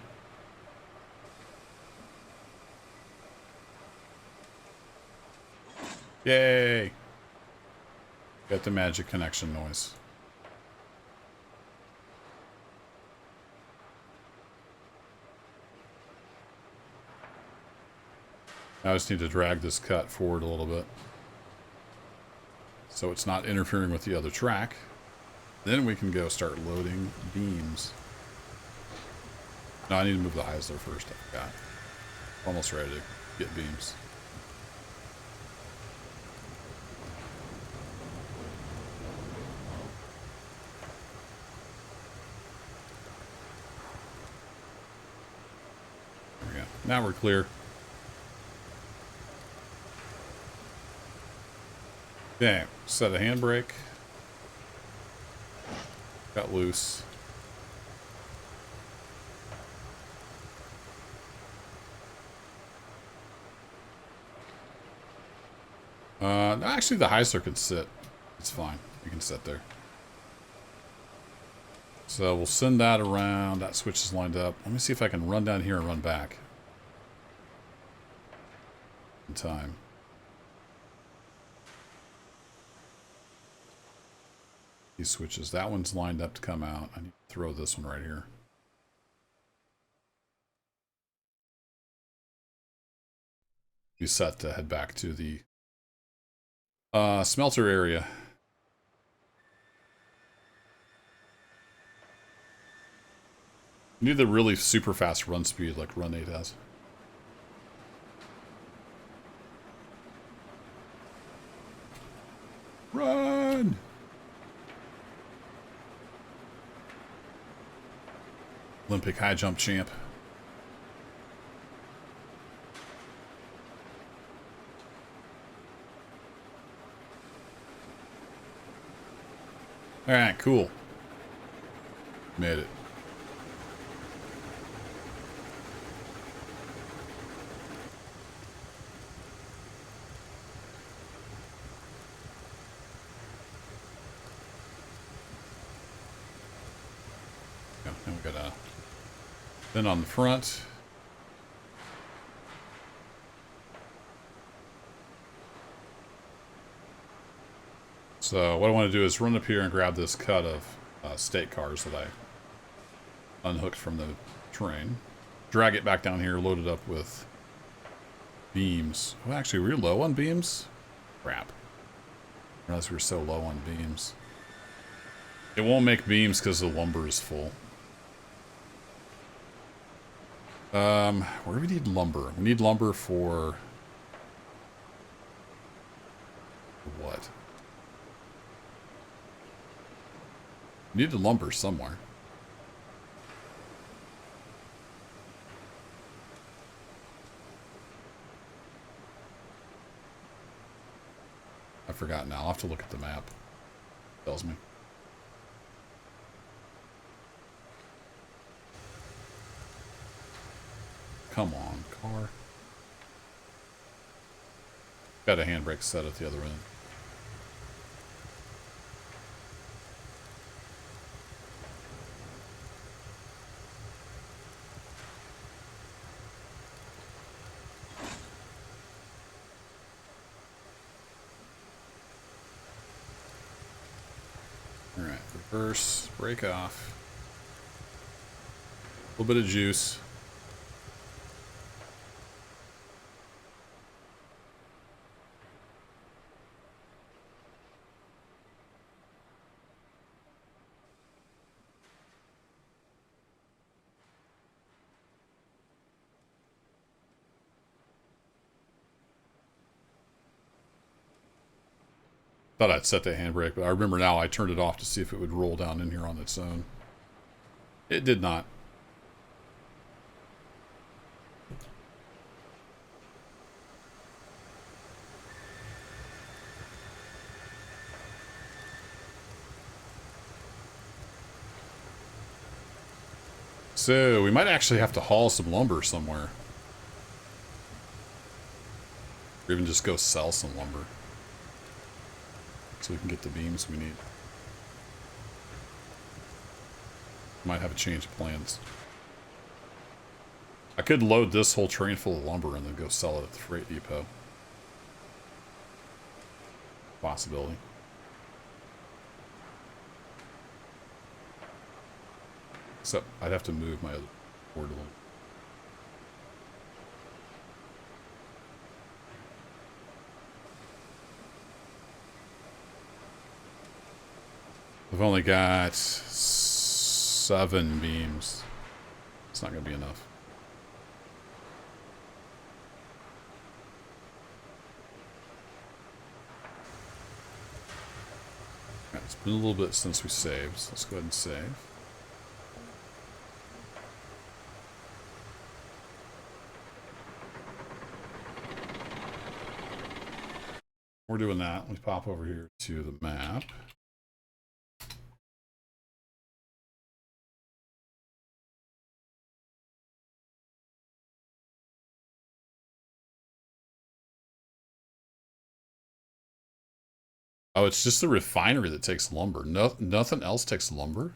Yay! Got the magic connection noise. I just need to drag this cut forward a little bit so it's not interfering with the other track. Then we can go start loading beams. No, I need to move the Heisler first. I forgot. Almost ready to get beams. There we go. Now we're clear. Okay, set a handbrake. Got loose. Actually, the Heisler could sit. It's fine. You can sit there. So we'll send that around. That switch is lined up. Let me see if I can run down here and run back in time. These switches. That one's lined up to come out. I need to throw this one right here. Be set to head back to the smelter area. You need the really super fast run speed like Run 8 has. Run! Olympic high jump champ. Alright, cool. Made it. Yeah, then we got a bin on the front. So what I want to do is run up here and grab this cut of state cars that I unhooked from the train. Drag it back down here, load it up with beams. Well, actually, we're low on beams? Crap. I realized we were so low on beams. It won't make beams because the lumber is full. Where do we need lumber? We need lumber for what? We need the lumber somewhere. I forgot now. I'll have to look at the map. It tells me. Come on, car. Got a handbrake set at the other end. Alright, reverse, break off. A little bit of juice. Thought I'd set the handbrake, but I remember now I turned it off to see if it would roll down in here on its own. It did not. So, we might actually have to haul some lumber somewhere. Or even just go sell some lumber. So we can get the beams we need. Might have a change of plans. I could load this whole train full of lumber and then go sell it at the freight depot. Possibility. Except I'd have to move my other board a little. We've only got 7 beams. It's not going to be enough. Right, it's been a little bit since we saved, so let's go ahead and save. We're doing that. Let me pop over here to the map. Oh, it's just the refinery that takes lumber. No, nothing else takes lumber?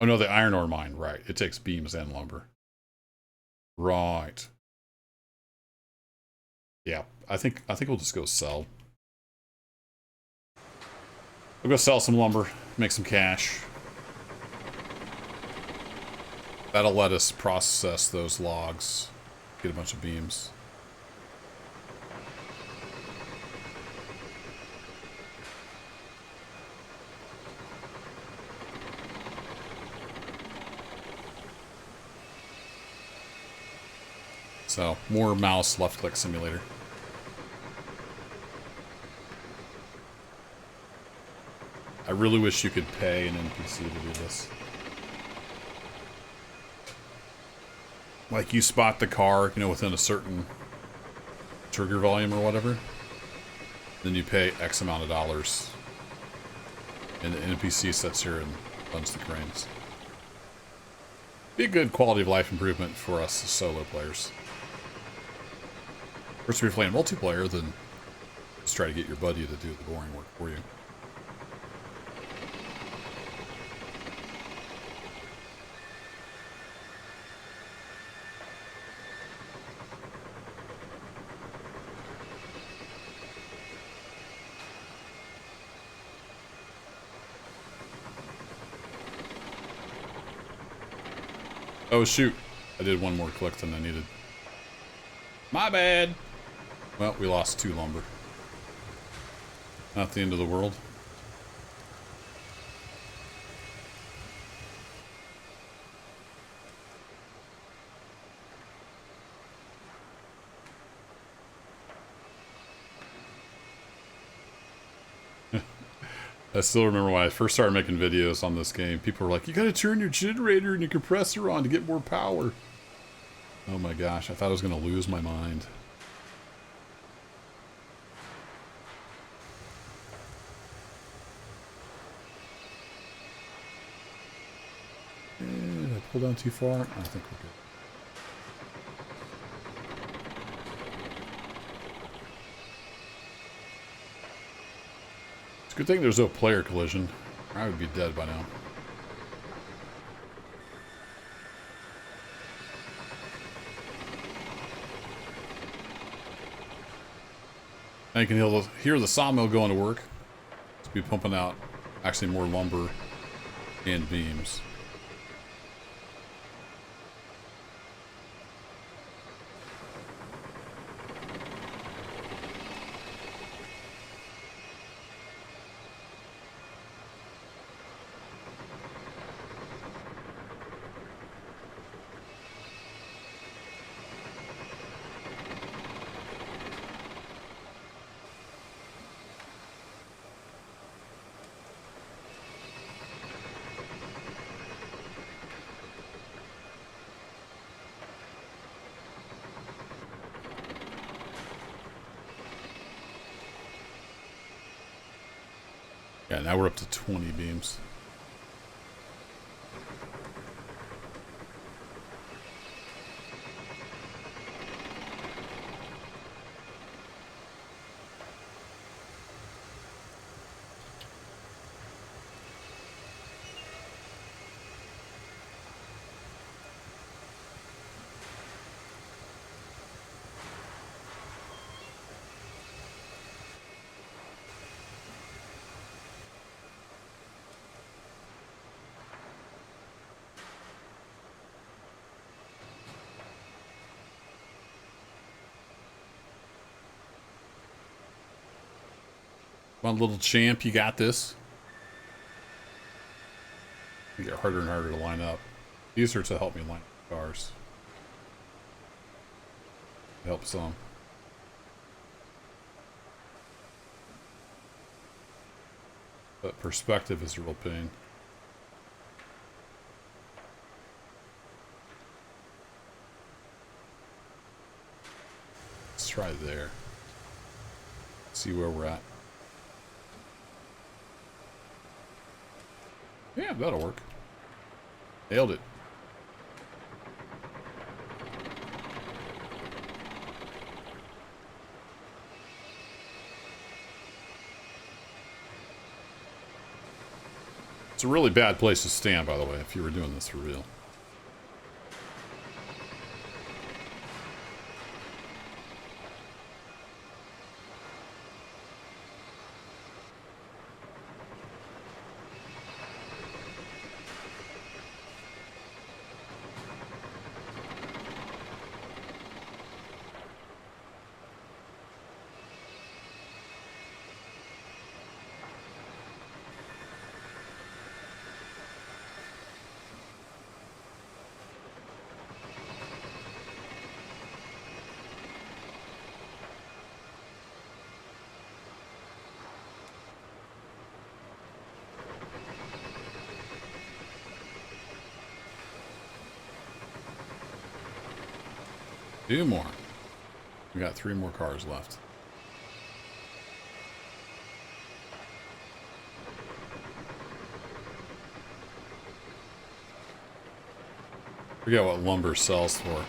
Oh no, the iron ore mine, right. It takes beams and lumber. Right. Yeah, I think we'll just go sell. We'll go sell some lumber, make some cash. That'll let us process those logs, get a bunch of beams. So, more mouse left-click simulator. I really wish you could pay an NPC to do this. Like, you spot the car, you know, within a certain trigger volume or whatever. Then you pay X amount of dollars. And the NPC sits here and runs the cranes. Be a good quality of life improvement for us as solo players. Of course, if you're playing multiplayer, then just try to get your buddy to do the boring work for you. Oh shoot, I did one more click than I needed. My bad. Well, we lost 2 lumber. Not the end of the world. I still remember when I first started making videos on this game, people were like, you gotta turn your generator and your compressor on to get more power. Oh my gosh, I thought I was gonna lose my mind. Did I pull down too far? I think we're good. It's a good thing there's no player collision. I would be dead by now. Now you can hear the sawmill going to work. It's be pumping out actually more lumber and beams. Yeah, now we're up to 20 beams. Come on, little champ, you got this. You get harder and harder to line up. These are to help me line up cars. Help some. But perspective is a real pain. Let's try there. See where we're at. Yeah, that'll work. Nailed it. It's a really bad place to stand, by the way, if you were doing this for real. 2 more. We got 3 more cars left. Forget what lumber sells for.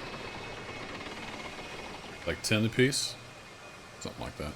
Like 10 a piece? Something like that.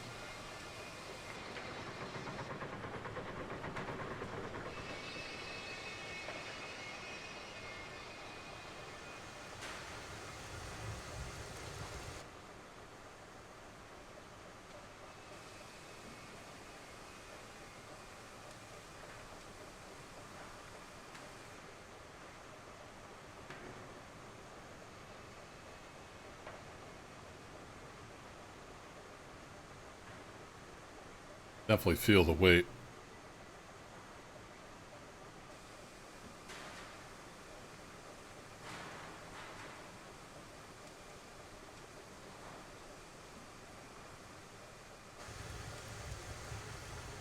Definitely feel the weight.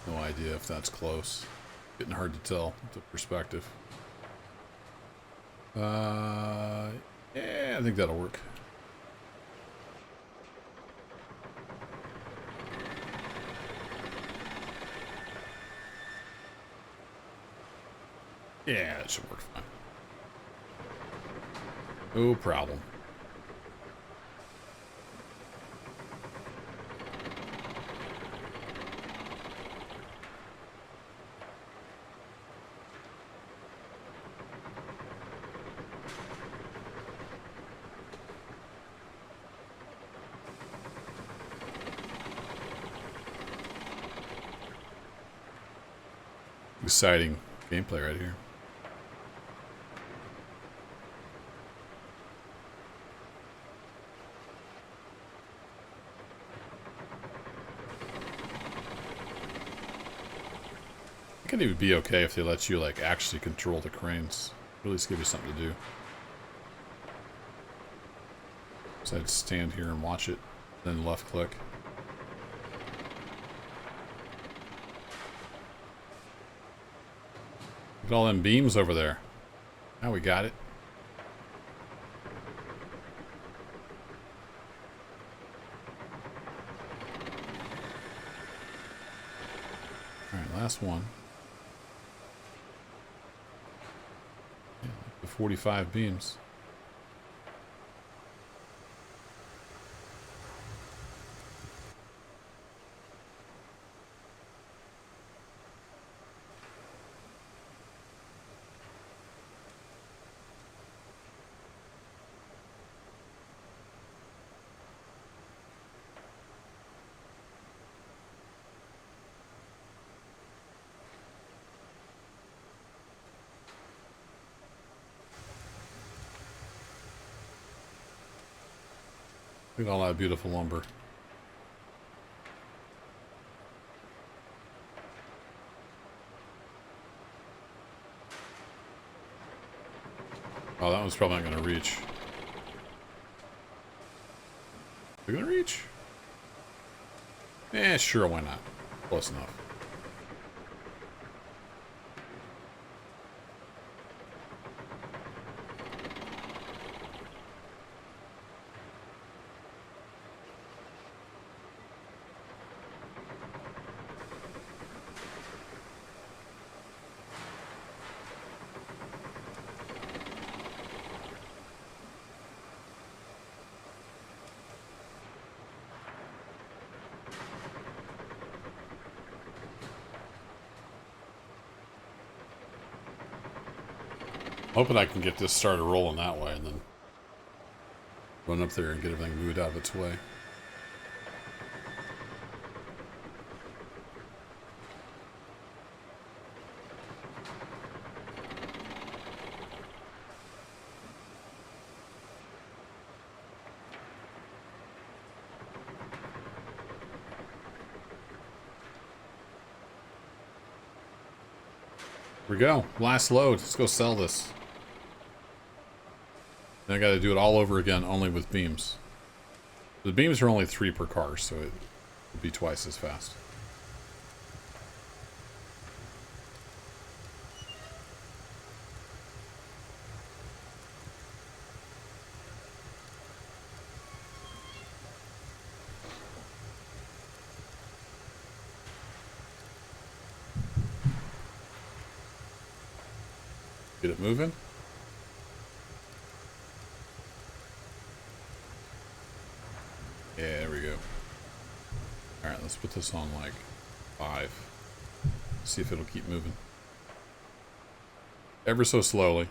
No idea if that's close. Getting hard to tell the perspective. Yeah, I think that'll work. Yeah, that should work fine. No problem. Exciting gameplay right here. I think it'd be okay if they let you like actually control the cranes. At least give you something to do. So I'd stand here and watch it, then left click. Look at all them beams over there. Now we got it. Alright, last one. Yeah, the 45 beams. Look at all that beautiful lumber. Oh, that one's probably not going to reach. They're going to reach? Eh, sure, why not? Close enough. Hoping I can get this started rolling that way and then run up there and get everything moved out of its way. Here we go. Last load. Let's go sell this. Then I got to do it all over again, only with beams. The beams are only 3 per car, so it would be twice as fast. Get it moving. Yeah, there we go. Alright, let's put this on like 5. See if it'll keep moving. Ever so slowly.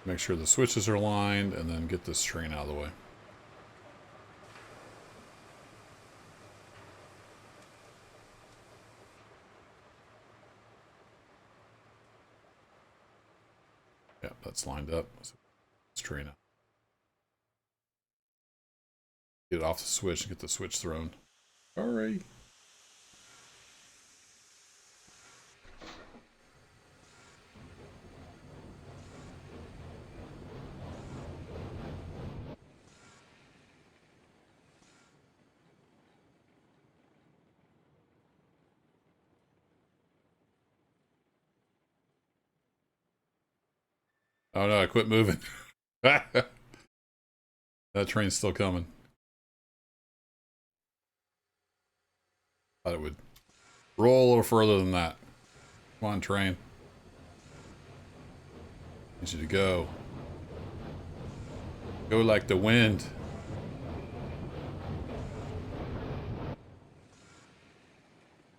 Make sure the switches are aligned, and then get this train out of the way. Yeah, that's lined up. So let's train out. Get it off the switch and get the switch thrown. Alright. Oh no, I quit moving. That train's still coming. Thought it would roll a little further than that. Come on, train. Need you to go. Go like the wind.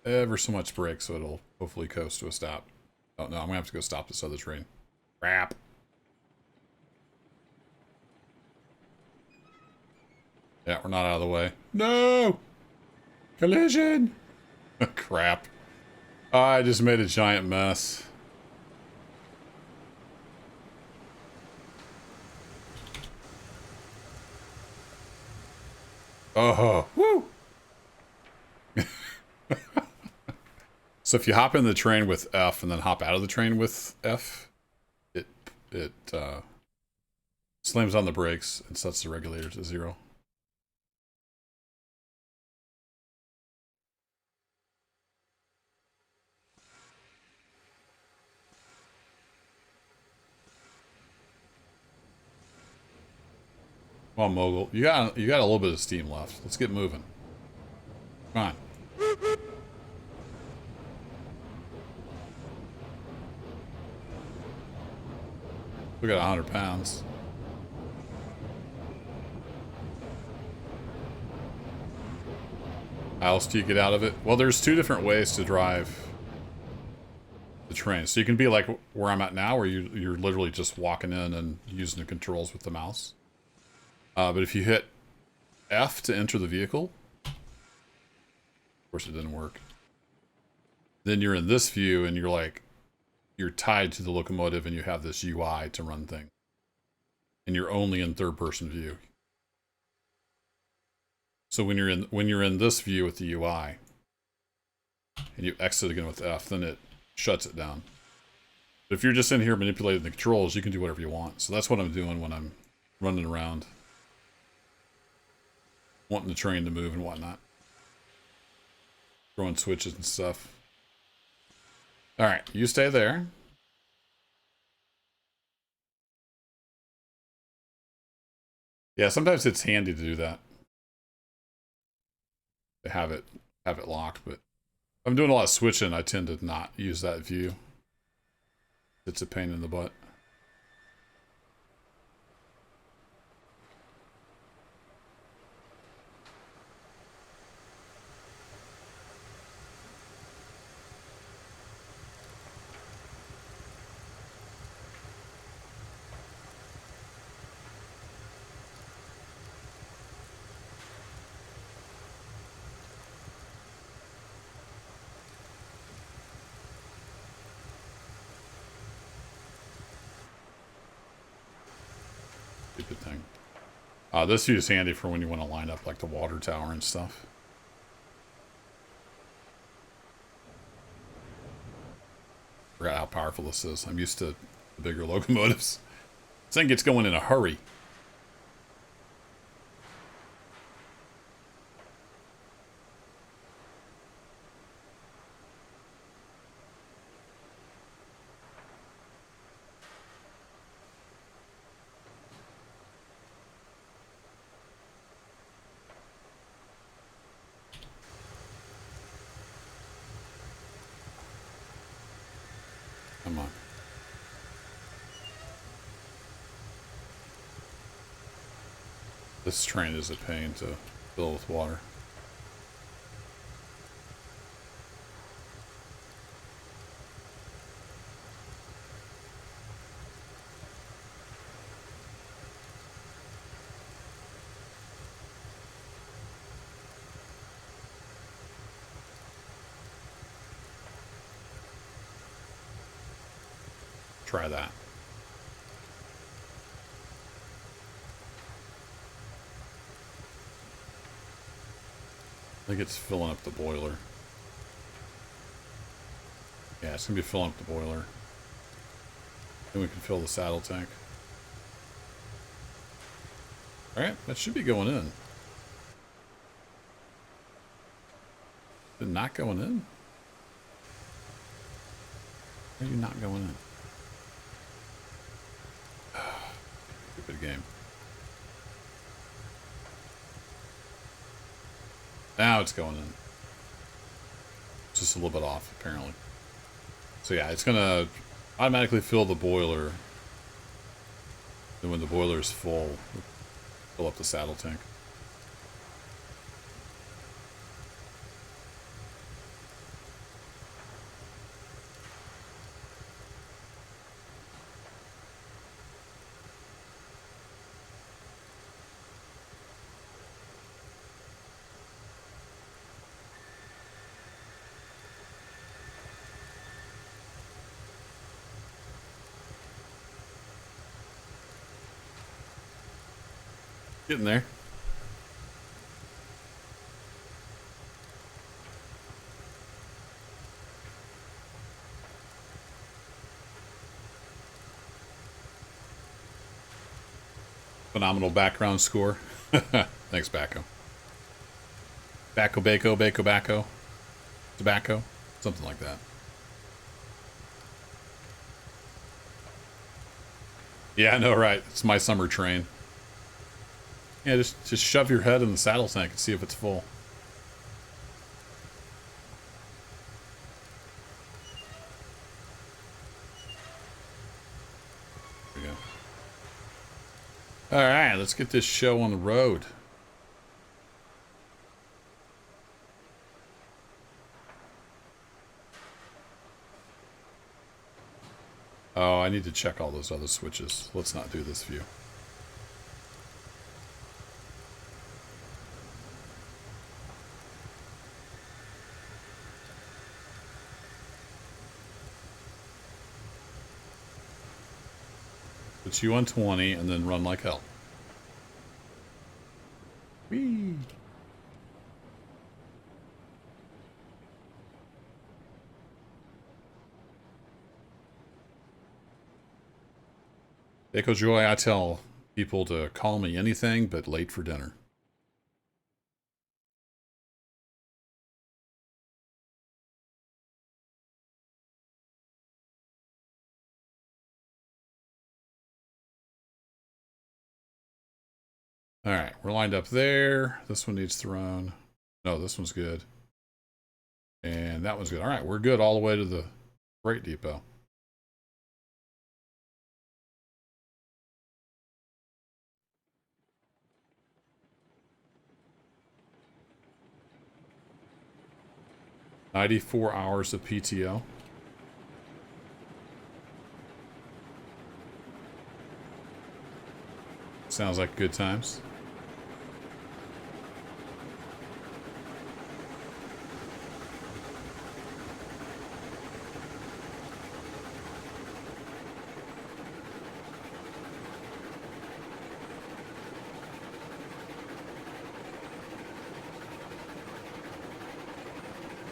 Ever so much brake, so it'll hopefully coast to a stop. Oh no, I'm gonna have to go stop this other train. Crap. Yeah, we're not out of the way. No! Collision! Crap. I just made a giant mess. Oh, woo! So if you hop in the train with F and then hop out of the train with F, it slams on the brakes and sets the regulator to 0. Come on, Mogul. You got a little bit of steam left. Let's get moving. Come on. We got 100 pounds. How else do you get out of it? Well, there's 2 different ways to drive the train. So you can be like where I'm at now, where you're literally just walking in and using the controls with the mouse. But if you hit F to enter the vehicle, of course it didn't work, then you're in this view and you're tied to the locomotive and you have this UI to run things. And you're only in 3rd-person view. So when you're in this view with the UI and you exit again with F, then it shuts it down. But if you're just in here manipulating the controls, you can do whatever you want. So that's what I'm doing when I'm running around, wanting the train to move and whatnot. Throwing switches and stuff. Alright, you stay there. Yeah, sometimes it's handy to do that. To have it locked, but if I'm doing a lot of switching, I tend to not use that view. It's a pain in the butt. Stupid thing. This view is handy for when you want to line up like the water tower and stuff. Forgot how powerful this is. I'm used to the bigger locomotives. This thing gets going in a hurry. Come on. This train is a pain to fill with water. Try that. I think it's filling up the boiler. Yeah, it's gonna be filling up the boiler. Then we can fill the saddle tank. Alright, that should be going in. Is it not going in? Why are you not going in? Stupid game. Now it's going in. It's just a little bit off, apparently. So yeah, it's gonna automatically fill the boiler. Then when the boiler is full, fill up the saddle tank. Getting there. Phenomenal background score. Thanks, Bacco. Bacco, Bacco, Bacco, Bacco. Tobacco. Something like that. Yeah, I know, right? It's my summer train. Yeah, just shove your head in the saddle tank and see if it's full. There we go. Alright, let's get this show on the road. Oh, I need to check all those other switches. Let's not do this view. Put you on 20 and then run like hell. Whee! Echo Joy, I tell people to call me anything but late for dinner. Alright, we're lined up there. This one needs thrown. No, this one's good. And that one's good. Alright, we're good all the way to the freight depot. "94 hours of PTO. Sounds like good times.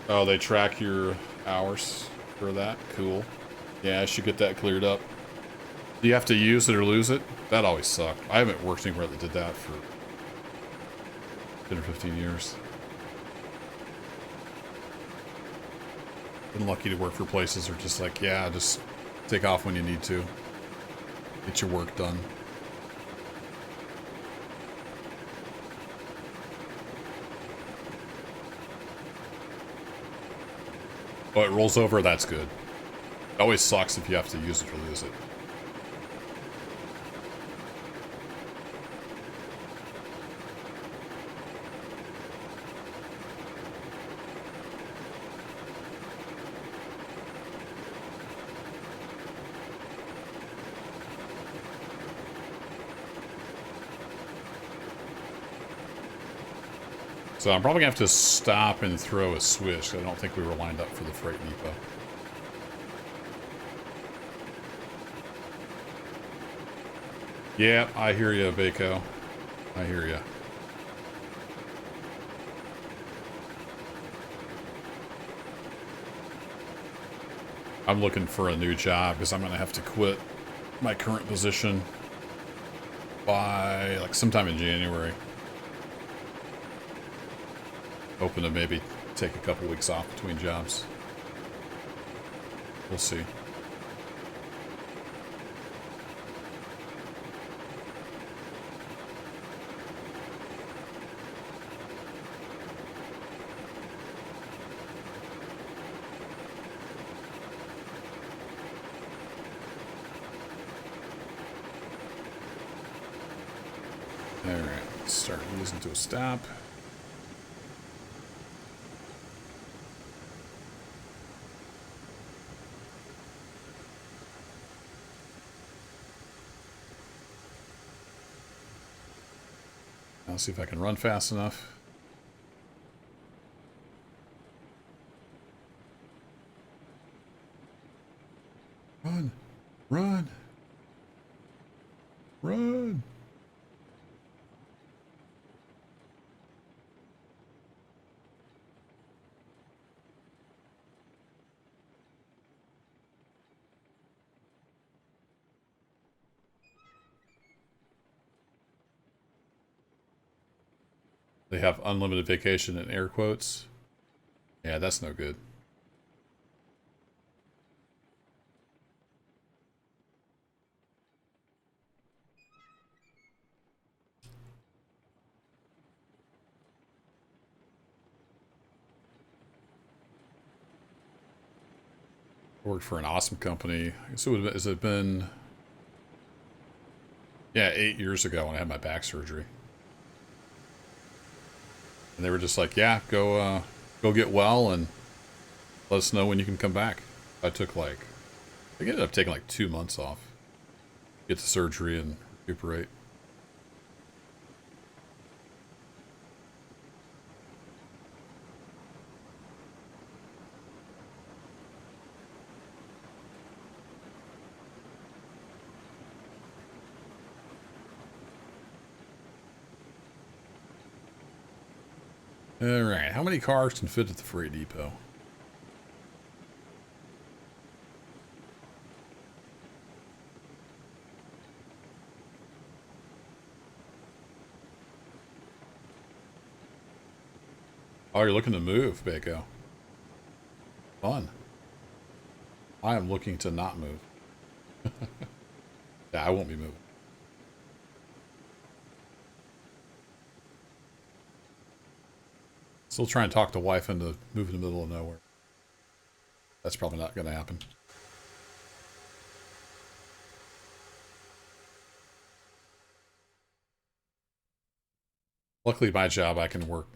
Oh, they track your hours for that? Cool. Yeah, I should get that cleared up. Do you have to use it or lose it? That always sucked. I haven't worked anywhere that did that for 10 or 15 years. Been lucky to work for places that are just like, yeah, just take off when you need to. Get your work done. Oh, it rolls over? That's good. It always sucks if you have to use it or lose it. So I'm probably going to have to stop and throw a switch. I don't think we were lined up for the freight depot. Yeah, I hear you, Baco. I hear you. I'm looking for a new job because I'm going to have to quit my current position by like sometime in January. Hoping to maybe take a couple weeks off between jobs. We'll see. Alright, let's start using to a stop. I'll see if I can run fast enough. Run! Run! Run! They have unlimited vacation in air quotes. Yeah, that's no good. I worked for an awesome company. I guess it would have, has it been... Yeah, 8 years ago when I had my back surgery. And they were just like, yeah, go get well and let us know when you can come back. I took like... I ended up taking like 2 months off. Get the surgery and recuperate. Alright, how many cars can fit at the freight depot? Oh, you're looking to move, Baco. Fun. I am looking to not move. Yeah, I won't be moving. Still trying to talk the wife into moving to the middle of nowhere. That's probably not going to happen. Luckily, my job, I can work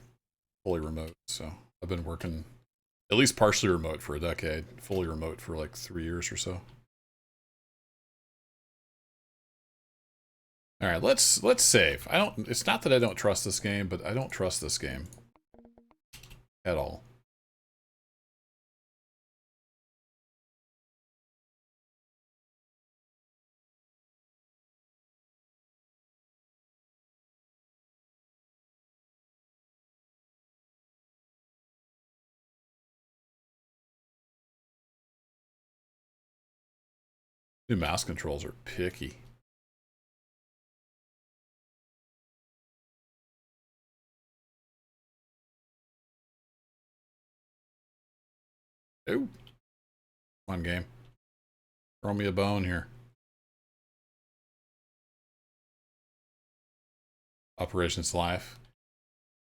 fully remote. So I've been working at least partially remote for a decade. Fully remote for like 3 years or so. All right, let's save. It's not that I don't trust this game, but I don't trust this game at all. New mouse controls are picky. Oh, fun game. Throw me a bone here. Operations Life.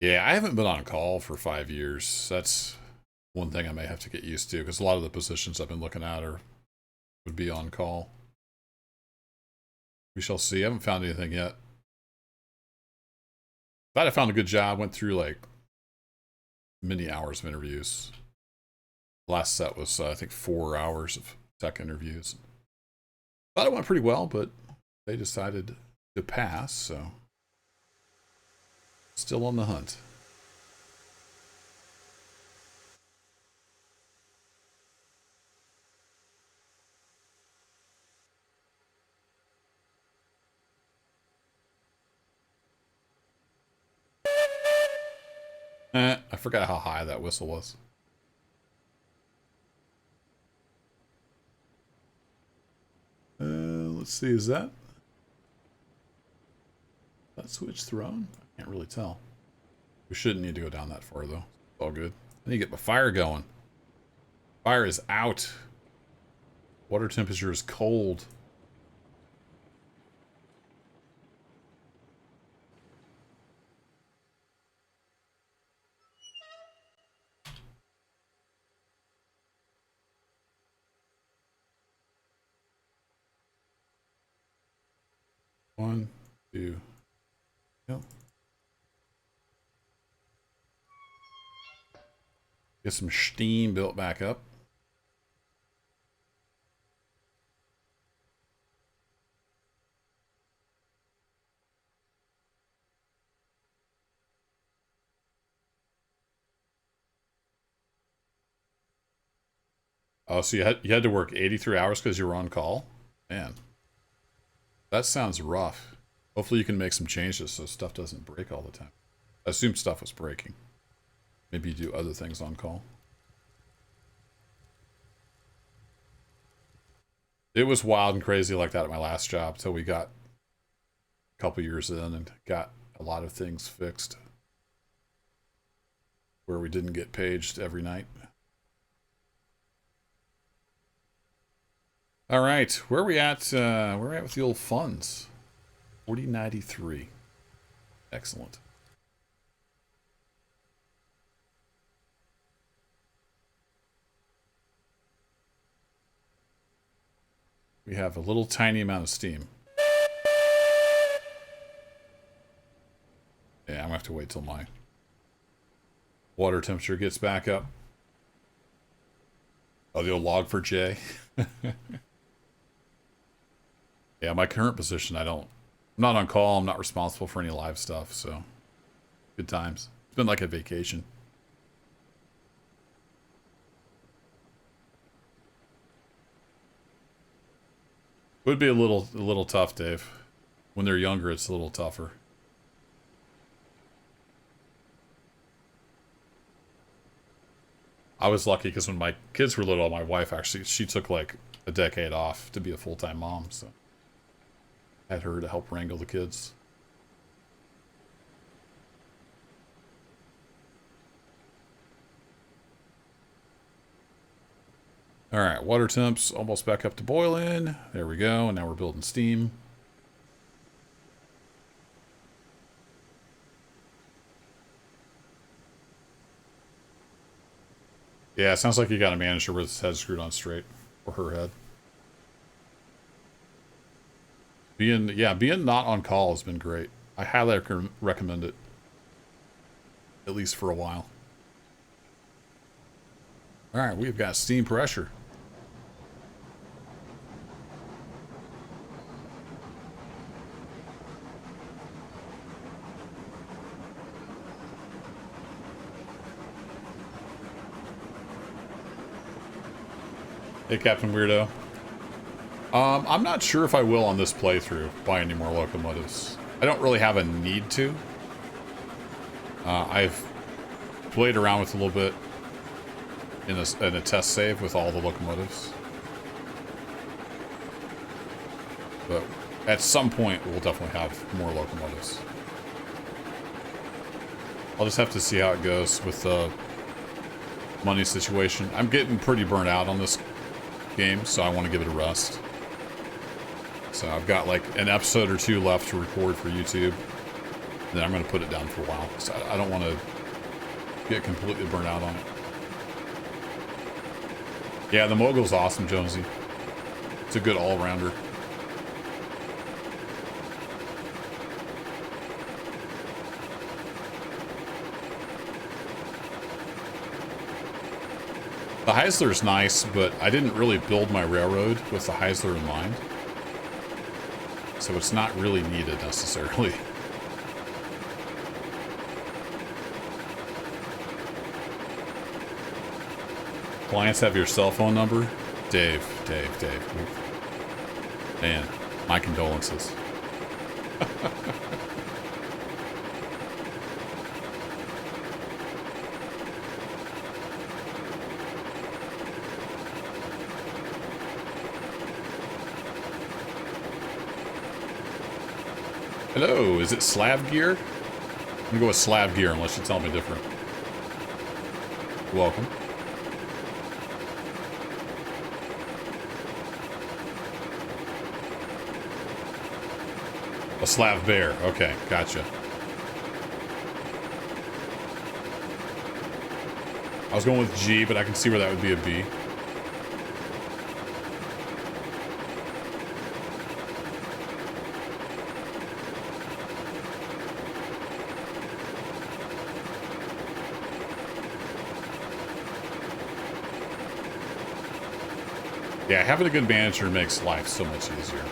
Yeah, I haven't been on call for 5 years. That's one thing I may have to get used to because a lot of the positions I've been looking at are would be on call. We shall see. I haven't found anything yet. Thought I found a good job. Went through like many hours of interviews. Last set was, I think, 4 hours of tech interviews. Thought it went pretty well, but they decided to pass, so still on the hunt. I forgot how high that whistle was. Let's see, is that switch thrown? I can't really tell. We shouldn't need to go down that far, though. It's all good. I need to get my fire going. Fire is out. Water temperature is cold. One, two, yep. Get some steam built back up. Oh, so you had to work 83 hours because you were on call? Man. That sounds rough. Hopefully you can make some changes so stuff doesn't break all the time. I assume stuff was breaking. Maybe you do other things on call. It was wild and crazy like that at my last job till we got a couple years in and got a lot of things fixed where we didn't get paged every night. All right, where are we at? Where are we at with the old funds? 4093. Excellent. We have a little tiny amount of steam. Yeah, I'm gonna have to wait till my water temperature gets back up. Oh, the old log for J. Yeah, my current position, I'm not on call, I'm not responsible for any live stuff, so good times. It's been like a vacation. Would be a little tough, Dave. When they're younger, it's a little tougher. I was lucky because when my kids were little, my wife she took like a decade off to be a full-time mom, so I had her to help wrangle the kids. All right, water temps almost back up to boiling. There we go, and now we're building steam. Yeah, it sounds like you got a manager with his head screwed on straight, or her head. Being not on call has been great. I highly recommend it. At least for a while. Alright, we've got steam pressure. Hey, Captain Weirdo. I'm not sure if I will on this playthrough buy any more locomotives. I don't really have a need to. I've played around with a little bit in a test save with all the locomotives. But at some point, we'll definitely have more locomotives. I'll just have to see how it goes with the money situation. I'm getting pretty burnt out on this game, so I want to give it a rest. So I've got like an episode or two left to record for YouTube. Then I'm going to put it down for a while. So I don't want to get completely burnt out on it. Yeah, the Mogul's awesome, Jonesy. It's a good all-rounder. The Heisler's nice, but I didn't really build my railroad with the Heisler in mind. So it's not really needed necessarily. Clients have your cell phone number? Dave. Man, my condolences. Hello, is it Slav gear? I'm gonna go with Slav gear unless you tell me different. Welcome. A Slav bear. Okay, gotcha. I was going with G, but I can see where that would be a B. Yeah, having a good manager makes life so much easier.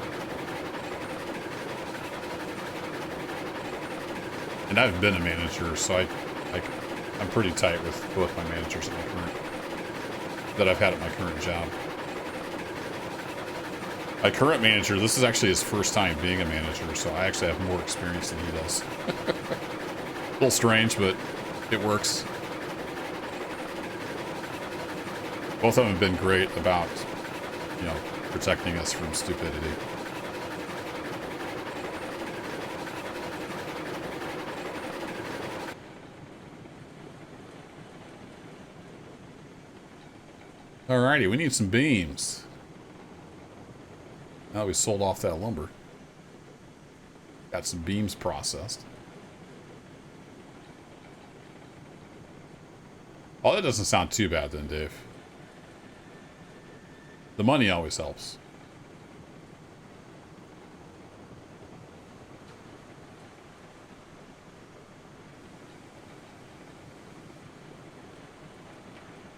And I've been a manager, so I'm pretty tight with both my managers at that I've had at my current job. My current manager, this is actually his first time being a manager, so I actually have more experience than he does. A little strange, but it works. Both of them have been great about, you know, protecting us from stupidity. Alrighty, we need some beams. Now we sold off that lumber. Got some beams processed. Oh, that doesn't sound too bad then, Dave. The money always helps.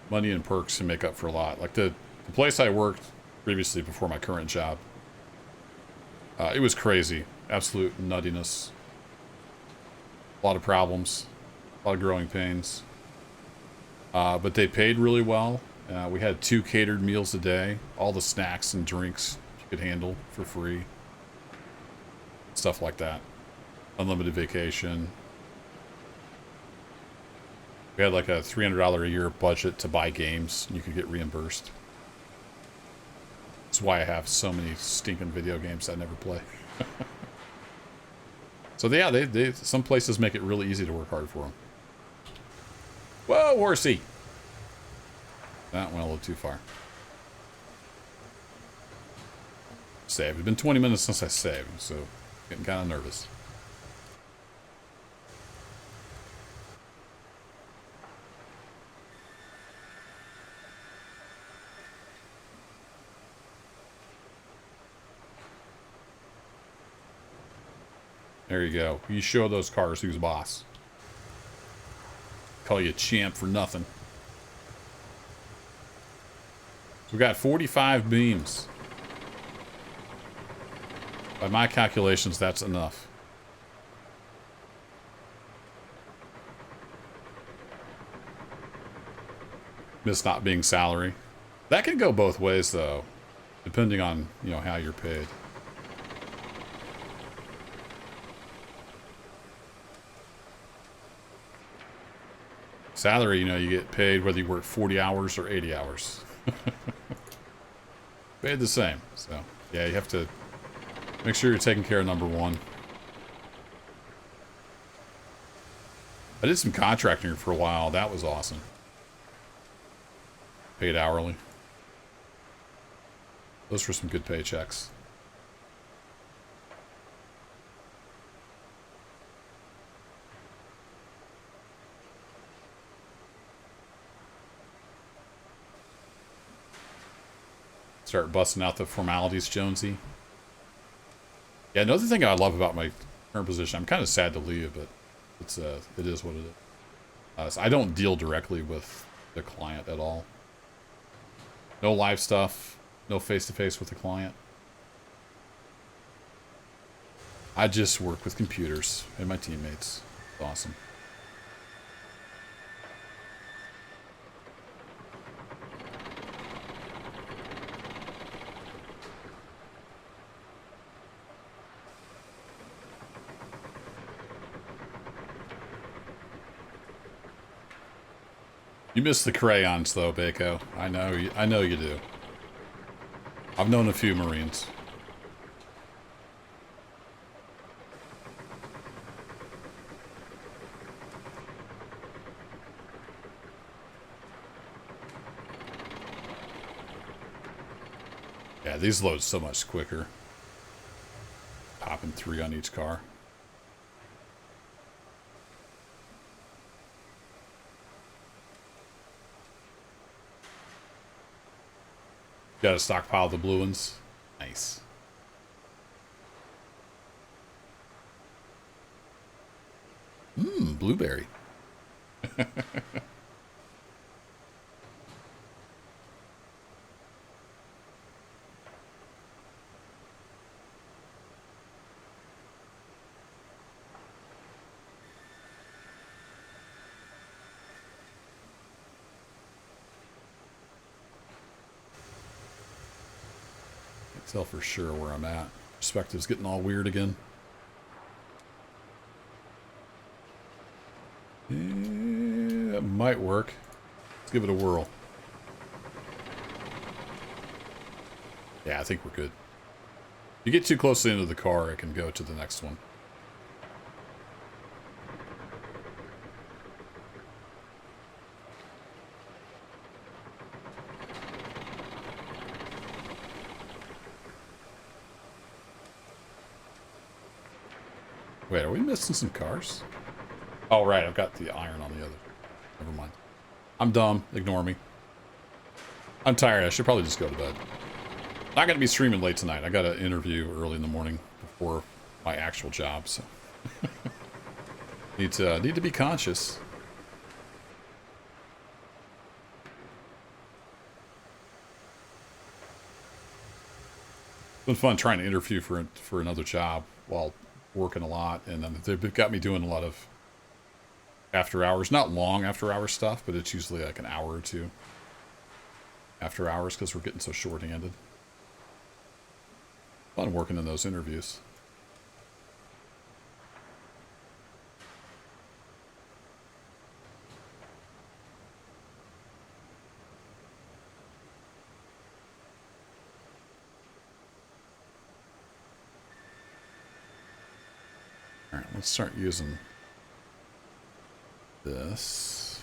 Money and perks can make up for a lot. Like the place I worked previously before my current job, it was crazy. Absolute nuttiness. A lot of problems. A lot of growing pains. But they paid really well. We had 2 catered meals a day. All the snacks and drinks you could handle for free. Stuff like that. Unlimited vacation. We had like a $300 a year budget to buy games. And you could get reimbursed. That's why I have so many stinking video games I never play. So yeah, they some places make it really easy to work hard for them. Whoa, horsey! That went a little too far. Save. It's been 20 minutes since I saved, so getting kind of nervous. There you go. You show those cars who's boss. Call you a champ for nothing. So we got 45 beams. By my calculations, that's enough. This not being salary. That can go both ways, though, depending on, you know, how you're paid. Salary, you know, you get paid whether you work 40 hours or 80 hours. Paid the same. So, yeah, you have to make sure you're taking care of number one. I did some contracting for a while. That was awesome. Paid hourly. Those were some good paychecks. That's Start busting out the formalities, Jonesy. Yeah, another thing I love about my current position, I'm kind of sad to leave, but it is what it is. So I don't deal directly with the client at all. No live stuff, no face-to-face with the client. I just work with computers and my teammates. It's awesome. You miss the crayons, though, Bako. I know you do. I've known a few Marines. Yeah, these load so much quicker. Popping 3 on each car. Got to stockpile the blue ones. Nice. Blueberry. Tell for sure where I'm at. Perspective's getting all weird again. That might work. Let's give it a whirl. Yeah, I think we're good. If you get too close into the car, I can go to the next one. Wait, are we missing some cars? Oh, right, I've got the iron on the other. Never mind. I'm dumb. Ignore me. I'm tired. I should probably just go to bed. Not going to be streaming late tonight. I got an interview early in the morning before my actual job, so... need to be conscious. It's been fun trying to interview for another job while working a lot, and then they've got me doing a lot of after hours, not long after hours stuff, but it's usually like an hour or two after hours because we're getting so short-handed. Fun working in those interviews. All right, let's start using this.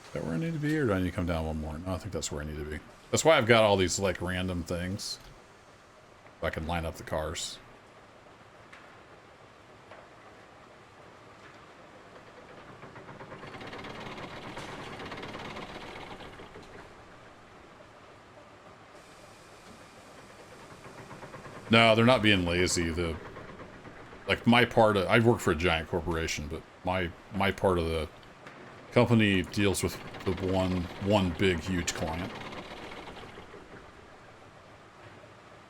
Is that where I need to be, or do I need to come down one more? No, I think that's where I need to be. That's why I've got all these, like, random things. So I can line up the cars. No, they're not being lazy. Like my part of, I work for a giant corporation, but my part of the company deals with the one big huge client.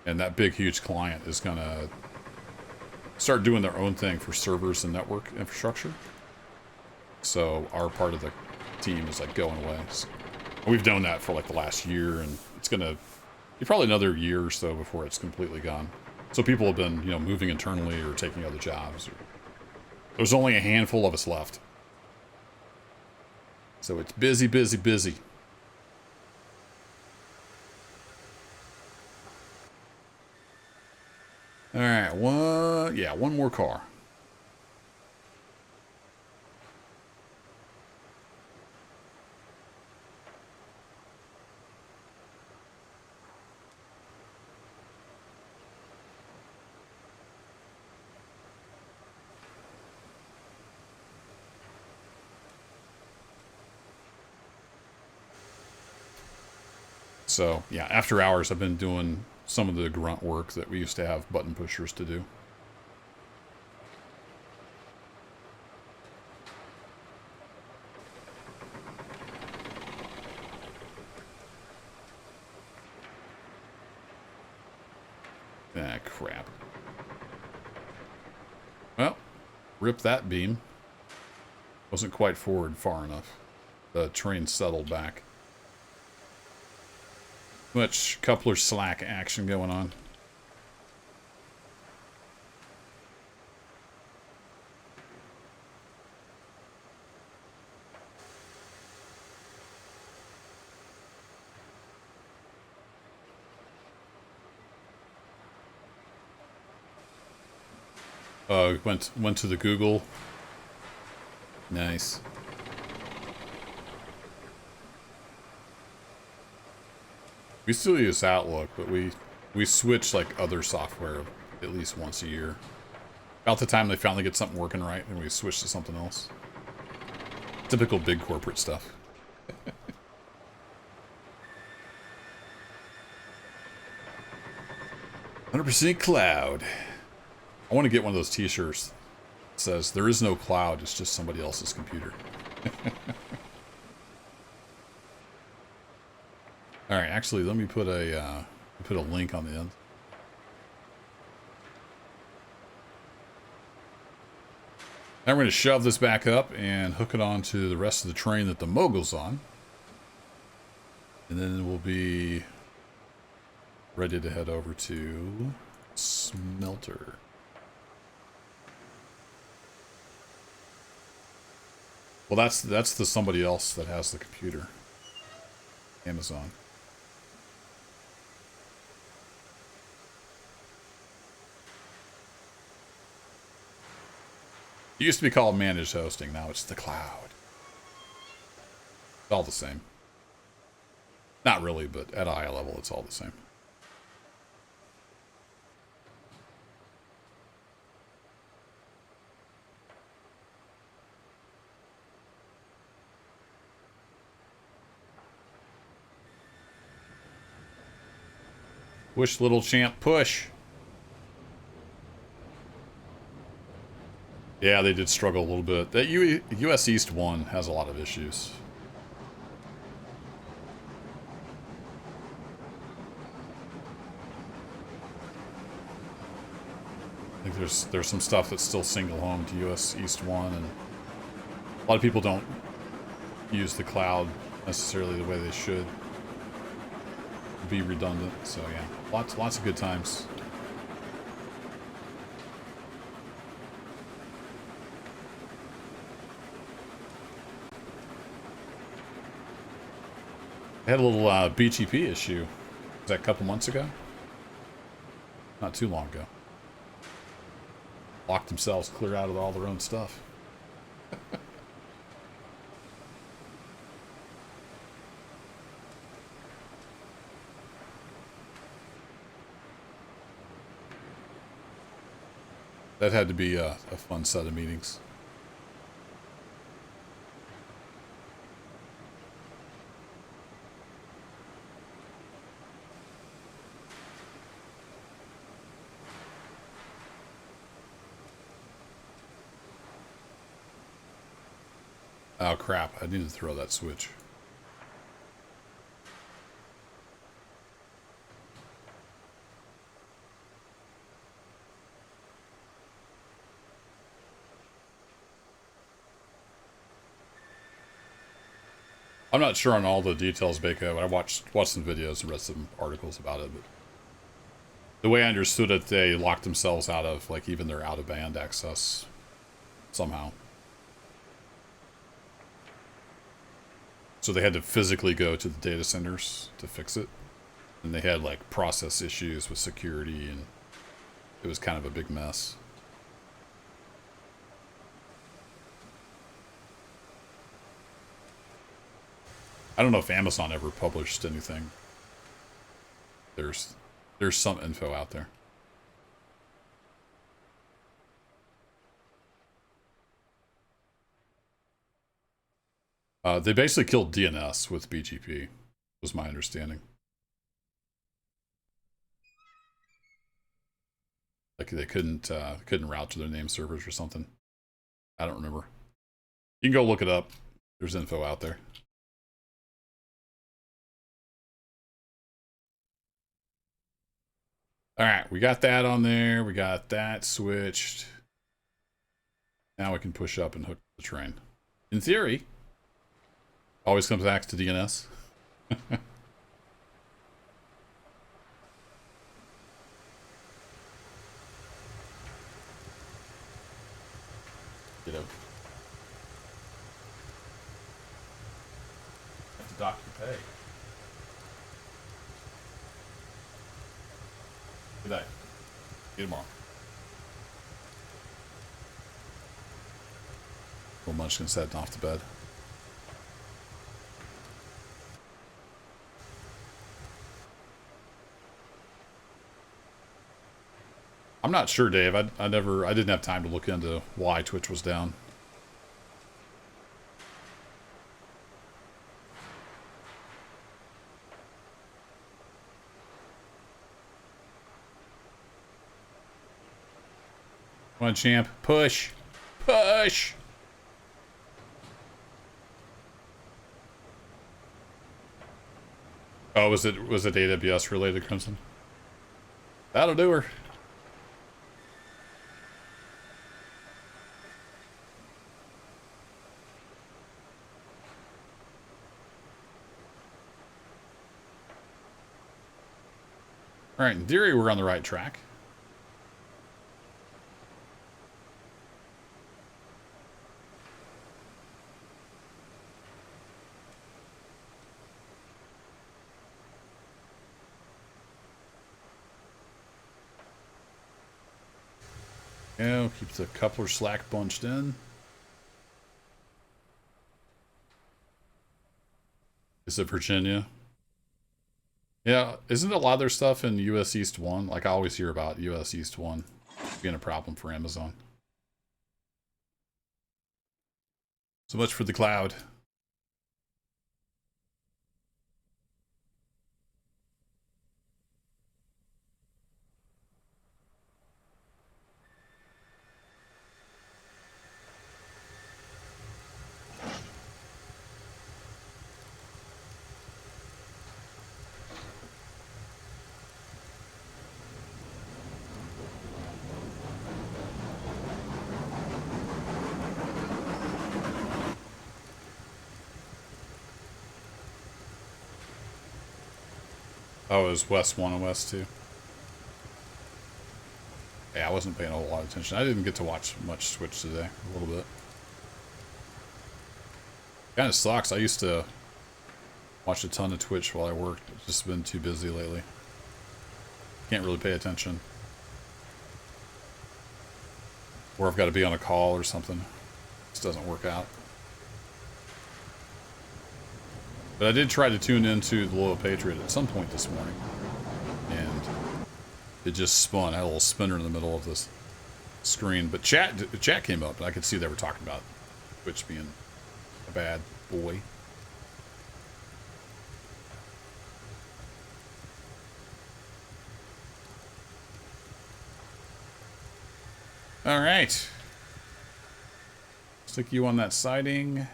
And that big huge client is gonna start doing their own thing for servers and network infrastructure. So our part of the team is like going away. So we've done that for like the last year, and it's gonna be probably another year or so before it's completely gone. So people have been, you know, moving internally or taking other jobs. There's only a handful of us left. So it's busy, busy, busy. All right, one more car. So, yeah, after hours, I've been doing some of the grunt work that we used to have button pushers to do. Ah, crap. Well, rip that beam. Wasn't quite forward far enough. The train settled back. Much coupler slack action going on. Went to the Google. Nice. We still use Outlook, but we switch like other software at least once a year. About the time they finally get something working right, and we switch to something else. Typical big corporate stuff. 100% cloud. I want to get one of those t-shirts that says, there is no cloud, it's just somebody else's computer. Alright, actually, let me put a link on the end. Now we're going to shove this back up and hook it onto the rest of the train that the mogul's on. And then we'll be ready to head over to Smelter. Well, that's the somebody else that has the computer. Amazon. It used to be called managed hosting, now it's the cloud. It's all the same. Not really, but at a high level, it's all the same. Push, little champ, push. Yeah, they did struggle a little bit. That US East 1 has a lot of issues. I think there's some stuff that's still single home to US East 1, and a lot of people don't use the cloud necessarily the way they should. Be redundant, so yeah. Lots of good times. I had a little BGP issue. Was that a couple months ago? Not too long ago. Locked themselves clear out of all their own stuff. That had to be a fun set of meetings. Oh crap, I need to throw that switch. I'm not sure on all the details, Bako, but I watched some videos and read some articles about it. But the way I understood it, they locked themselves out of, like, even their out-of-band access somehow. So they had to physically go to the data centers to fix it. And they had, like, process issues with security, and it was kind of a big mess. I don't know if Amazon ever published anything. There's some info out there. They basically killed DNS with BGP, was my understanding. Like they couldn't route to their name servers or something. I don't remember. You can go look it up. There's info out there. All right, we got that on there. We got that switched. Now we can push up and hook the train. In theory, always comes back to DNS. Get up. Have to dock your pay. Good night. See you tomorrow. Little Munchkin's heading off to bed. I'm not sure, Dave. I didn't have time to look into why Twitch was down. Come on, champ. Push. Push. Oh, was it AWS related, Crimson? That'll do her. All right, in theory, we're on the right track. Yeah, keep the coupler slack bunched in. Is it Virginia? Yeah, isn't a lot of their stuff in US East 1? Like I always hear about US East 1 being a problem for Amazon. So much for the cloud. Oh, it was West 1 and West 2. Yeah, I wasn't paying a whole lot of attention. I didn't get to watch much Switch today. A little bit. Kind of sucks. I used to watch a ton of Twitch while I worked. It's just been too busy lately. Can't really pay attention. Or I've got to be on a call or something. This doesn't work out. But I did try to tune into the Loyal Patriot at some point this morning. And it just spun. I had a little spinner in the middle of this screen. But chat came up, and I could see they were talking about Twitch being a bad boy. All right. Stick you on that siding.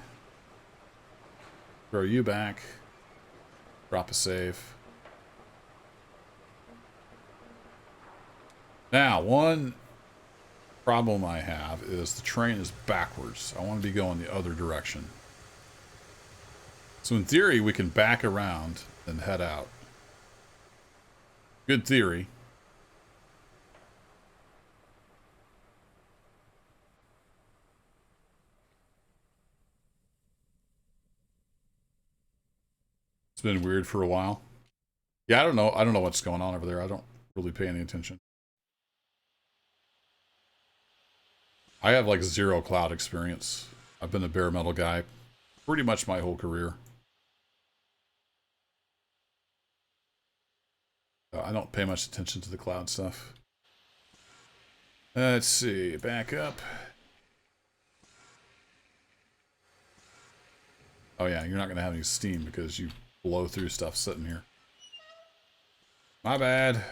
Throw you back. Drop a save. Now, one problem I have is the train is backwards. I want to be going the other direction. So in theory, we can back around and head out. Good theory. It's been weird for a while. Yeah, I don't know. I don't know what's going on over there. I don't really pay any attention. I have like zero cloud experience. I've been a bare metal guy pretty much my whole career. I don't pay much attention to the cloud stuff. Let's see. Back up. Oh yeah, you're not going to have any steam because you blow through stuff sitting here. My bad.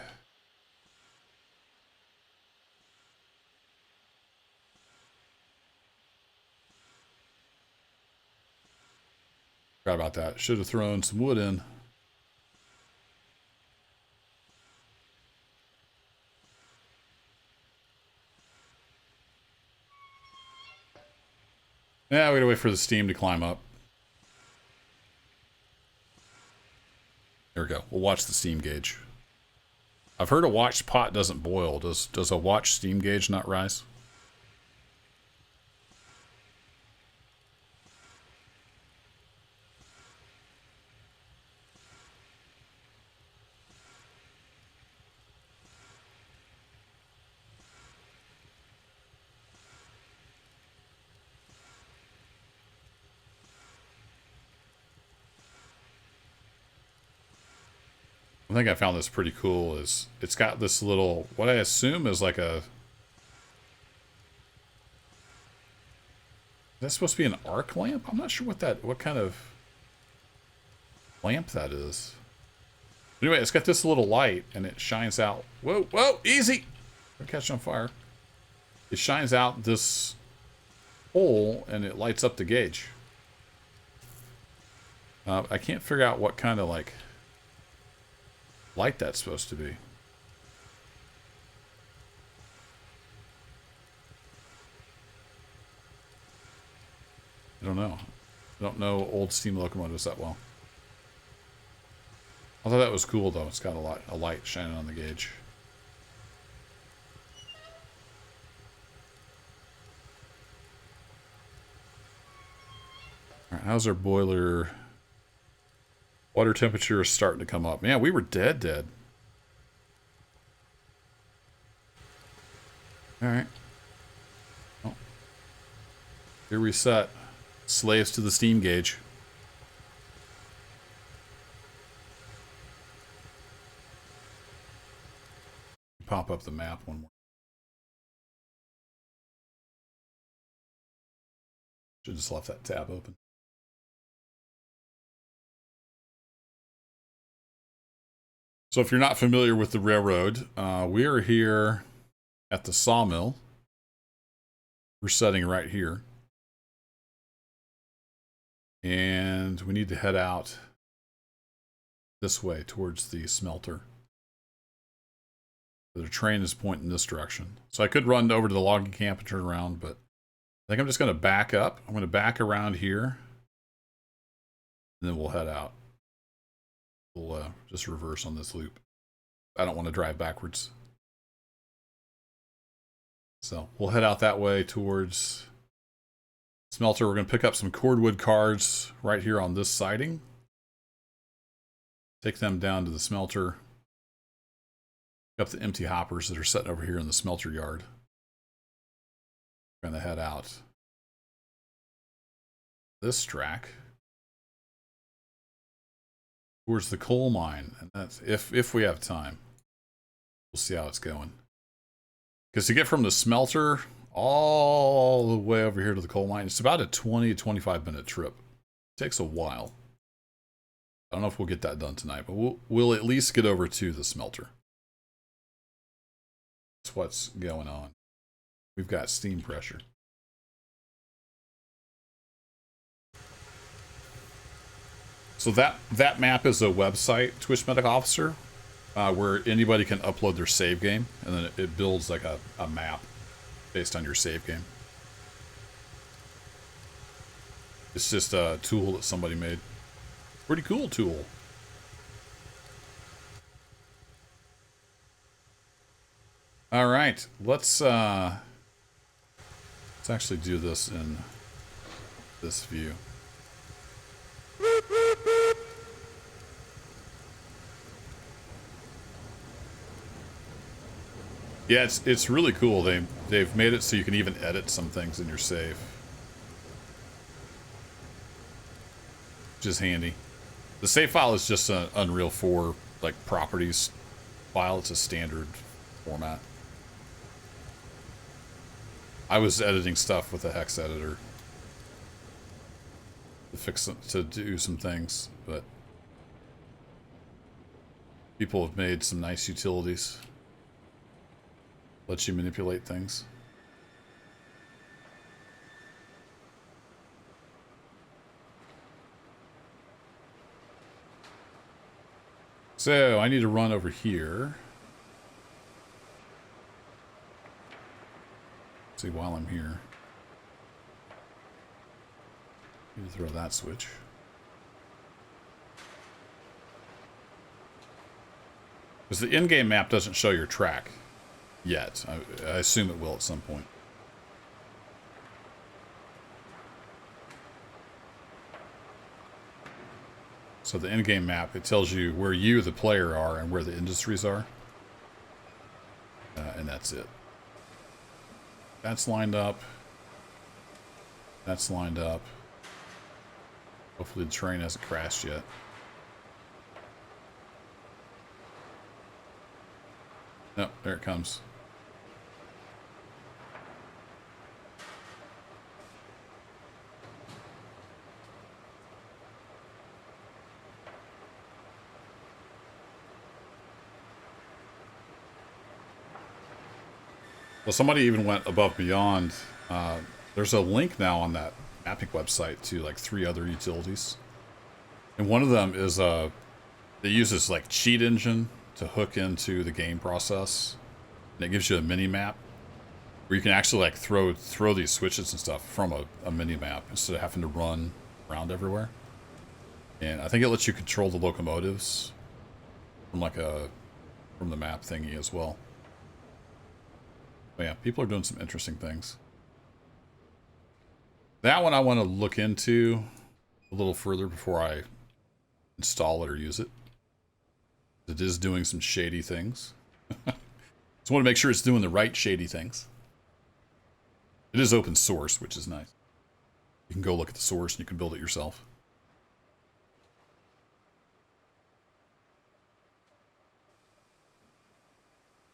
Forgot about that. Should have thrown some wood in. Yeah, we gotta wait for the steam to climb up. There we go. We'll watch the steam gauge. I've heard a watched pot doesn't boil. Does a watched steam gauge not rise? I think I found this pretty cool. Is it's got this little, what I assume is like a, that's supposed to be an arc lamp? I'm not sure what kind of lamp that is. Anyway, it's got this little light and it shines out. Whoa, whoa, easy! Don't catch on fire. It shines out this hole and it lights up the gauge. I can't figure out what kind of like light that's supposed to be. I don't know. I don't know old steam locomotives that well. I thought that was cool though. It's got a light shining on the gauge. All right, how's our boiler? Water temperature is starting to come up. Man, we were dead. All right. Oh. Here we set. Slaves to the steam gauge. Pop up the map one more. Should just left that tab open. So if you're not familiar with the railroad, we are here at the sawmill. We're setting right here. And we need to head out this way towards the smelter. The train is pointing this direction. So I could run over to the logging camp and turn around, but I think I'm just going to back up. I'm going to back around here. And then we'll head out. We'll just reverse on this loop. I don't want to drive backwards. So we'll head out that way towards smelter. We're going to pick up some cordwood cards right here on this siding. Take them down to the smelter. Pick up the empty hoppers that are sitting over here in the smelter yard. We're going to head out this track towards the coal mine, and that's if we have time. We'll see how it's going. Because to get from the smelter all the way over here to the coal mine, it's about a 20 to 25 minute trip. It takes a while. I don't know if we'll get that done tonight, but we'll at least get over to the smelter. That's what's going on. We've got steam pressure. So that map is a website, Twitch Medic Officer, where anybody can upload their save game, and then it builds like a map based on your save game. It's just a tool that somebody made. Pretty cool tool. All right, let's actually do this in this view. Yeah, it's really cool. They've made it so you can even edit some things in your save. Which is handy. The save file is just an Unreal 4 like properties file. It's a standard format. I was editing stuff with a hex editor to do some things, but people have made some nice utilities. Lets you manipulate things. So I need to run over here. See, while I'm here, need to throw that switch. Because the in-game map doesn't show your track yet. I assume it will at some point. So the in-game map, it tells you where you, the player, are and where the industries are. And that's it. That's lined up. That's lined up. Hopefully the train hasn't crashed yet. No, there it comes. Well, somebody even went above beyond. There's a link now on that mapping website to like 3 other utilities. And one of them is they use this like cheat engine to hook into the game process. And it gives you a mini map where you can actually like throw these switches and stuff from a mini map instead of having to run around everywhere. And I think it lets you control the locomotives from like from the map thingy as well. But yeah, people are doing some interesting things. That one I want to look into a little further before I install it or use it. It is doing some shady things. Just want to make sure it's doing the right shady things. It is open source, which is nice. You can go look at the source and you can build it yourself.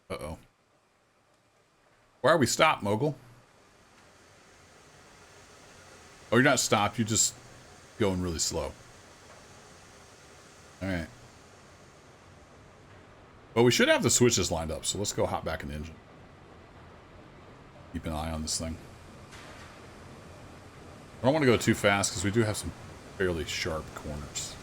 Uh-oh. Why are we stopped, Mogul? Oh, you're not stopped. You're just going really slow. All right. Well, we should have the switches lined up, so let's go hop back in the engine. Keep an eye on this thing. I don't want to go too fast because we do have some fairly sharp corners.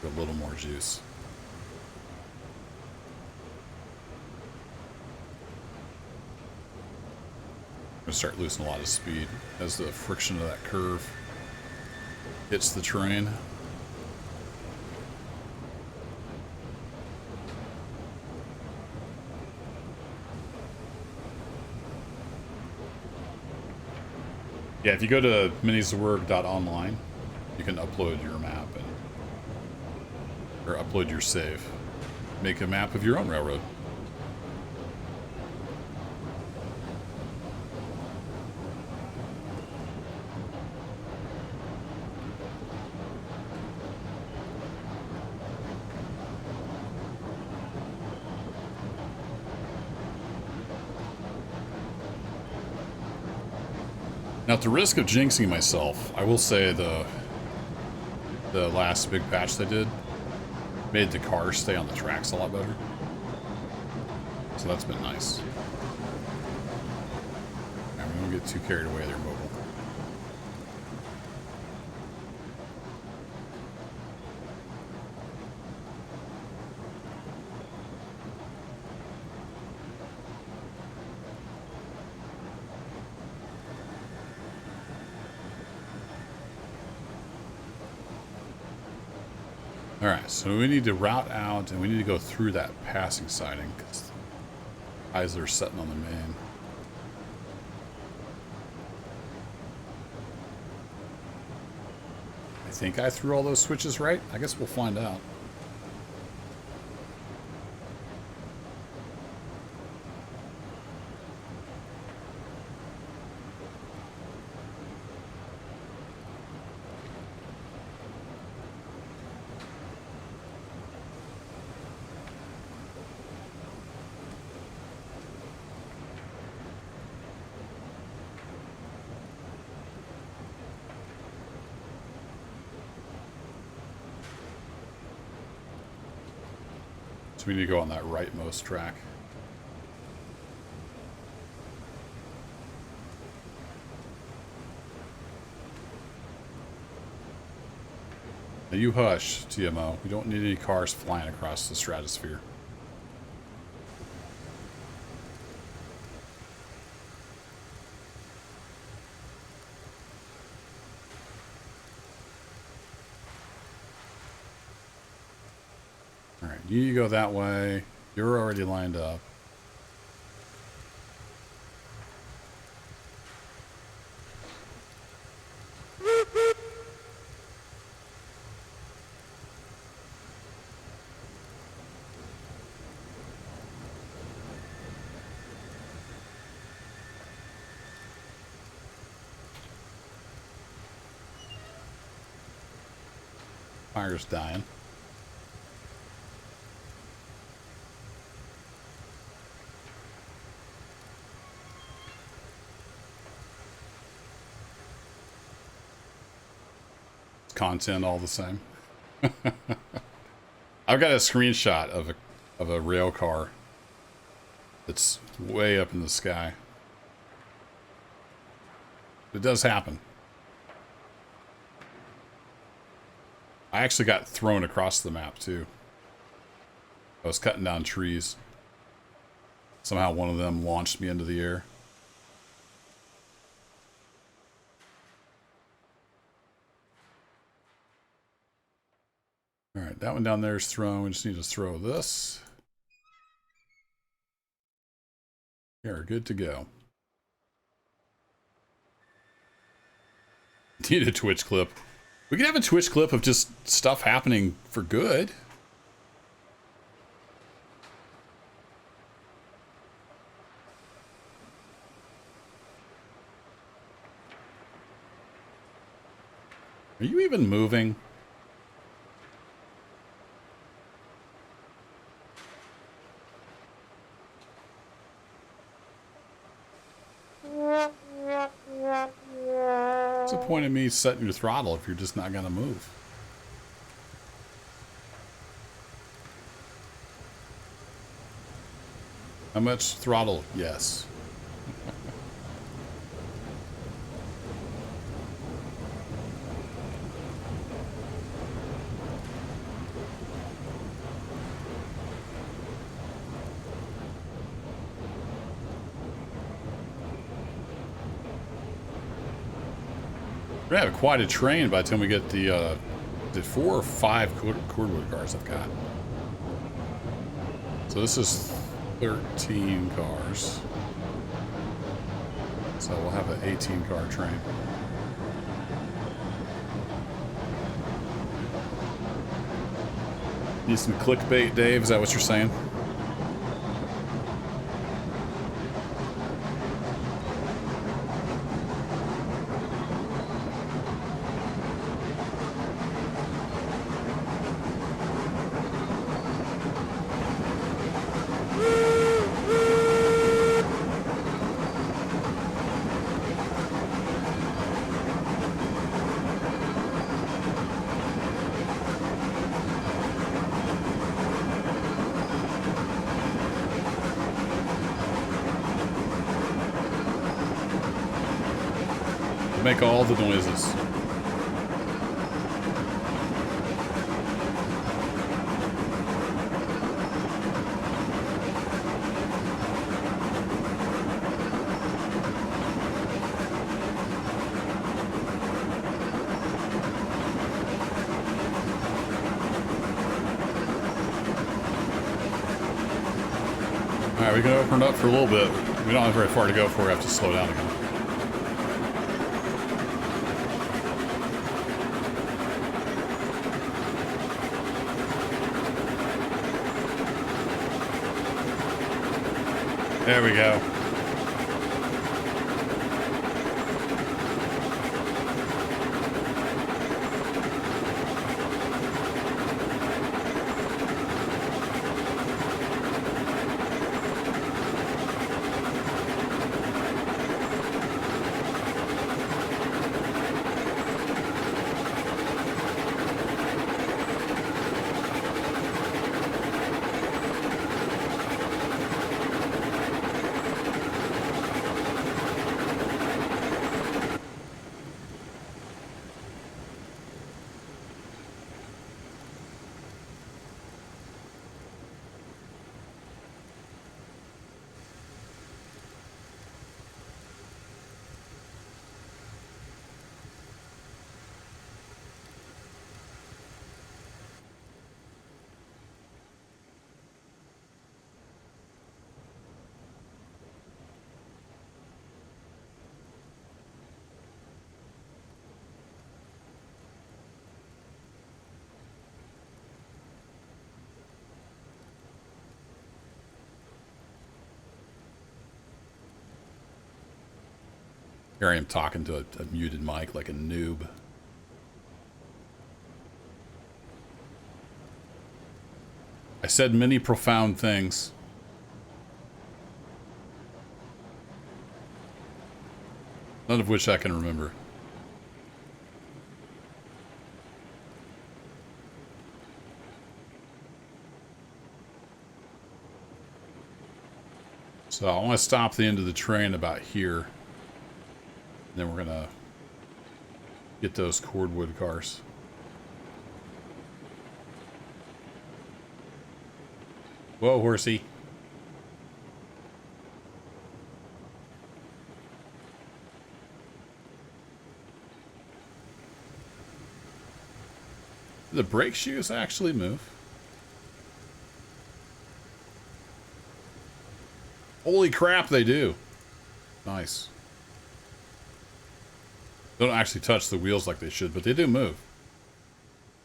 A little more juice. I'm gonna start losing a lot of speed as the friction of that curve hits the train. Yeah, if you go to minizwerg.online, you can upload your map or upload your save. Make a map of your own railroad. Now, at the risk of jinxing myself, I will say the last big patch they did made the cars stay on the tracks a lot better. So that's been nice. Right, we won't get too carried away there, Mobile. Alright, so we need to route out and we need to go through that passing siding because eyes are setting on the main. I think I threw all those switches right. I guess we'll find out. So we need to go on that rightmost track. Now you hush, TMO. We don't need any cars flying across the stratosphere. Alright, you go that way. You're already lined up. Fire's dying. Content all the same. I've got a screenshot of a rail car that's way up in the sky. It does happen. I actually got thrown across the map too. I was cutting down trees. Somehow one of them launched me into the air. Alright, that one down there is thrown. We just need to throw this. You're good to go. Need a Twitch clip. We could have a Twitch clip of just stuff happening for good. Are you even moving? What's the point of me setting your throttle if you're just not gonna move? How much throttle? Yes. We're gonna have quite a train by the time we get the 4 or 5 cordwood cars I've got. So this is 13 cars. So we'll have an 18-car train. Need some clickbait, Dave? Is that what you're saying? Make all the noises. Alright, we can open it up for a little bit. We don't have very far to go before we have to slow down again. There we go. Here I am talking to a muted mic like a noob. I said many profound things. None of which I can remember. So I want to stop the end of the train about here. And then we're going to get those cordwood cars. Whoa, horsey. Do the brake shoes actually move? Holy crap, they do. Nice. They don't actually touch the wheels like they should, but they do move.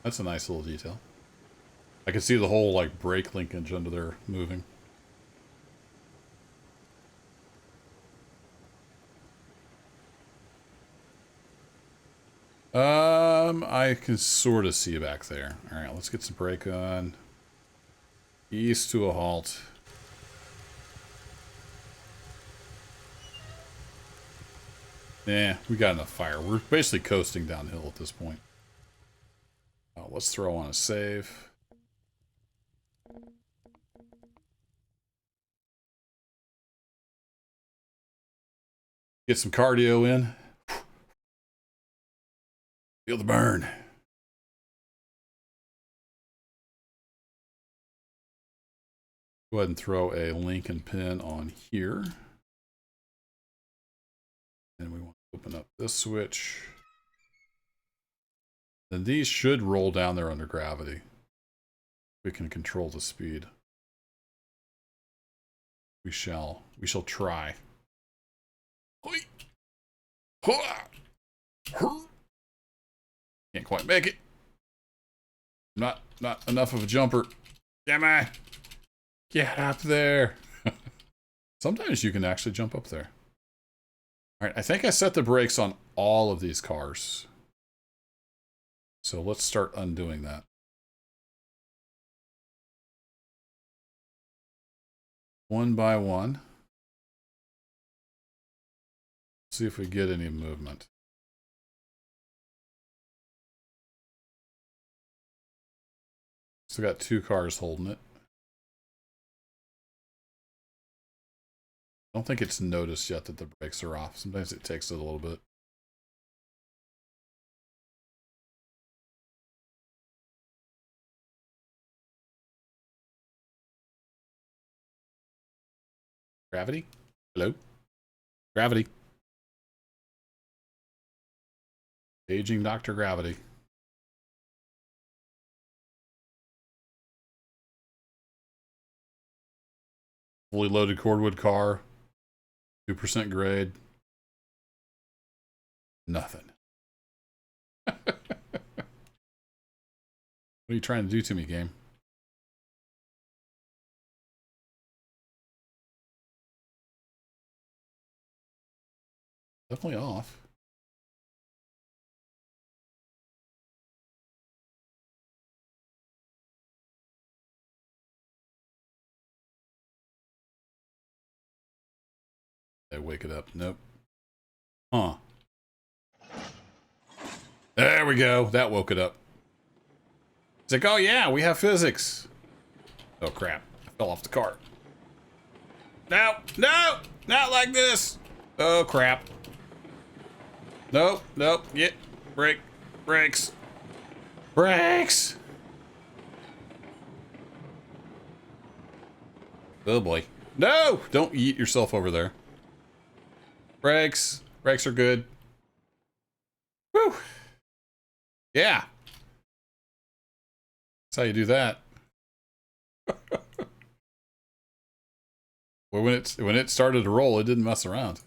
That's a nice little detail. I can see the whole, like, brake linkage under there moving. I can sort of see back there. Alright, let's get some brake on. East to a halt. Yeah, we got enough fire. We're basically coasting downhill at this point. Let's throw on a save. Get some cardio in. Feel the burn. Go ahead and throw a link and pin on here. And we want to open up this switch. Then these should roll down there under gravity. We can control the speed. We shall try. Can't quite make it. Not enough of a jumper. Damn it! Get up there. Sometimes you can actually jump up there. All right, I think I set the brakes on all of these cars. So let's start undoing that. One by one. See if we get any movement. Still got two cars holding it. I don't think it's noticed yet that the brakes are off. Sometimes it takes it a little bit. Gravity? Hello? Gravity. Aging Dr. Gravity. Fully loaded cordwood car. 2% grade. Nothing. What are you trying to do to me, game? Definitely off. I wake it up. Nope. Huh. There we go. That woke it up. It's like, oh yeah, we have physics. Oh crap. I fell off the cart. No! No! Not like this! Oh crap. Nope. Nope. Get. Brake. Brakes. Brakes! Oh boy. No! Don't eat yourself over there. Brakes. Brakes are good. Whew. Yeah. That's how you do that. Well, when it started to roll, it didn't mess around.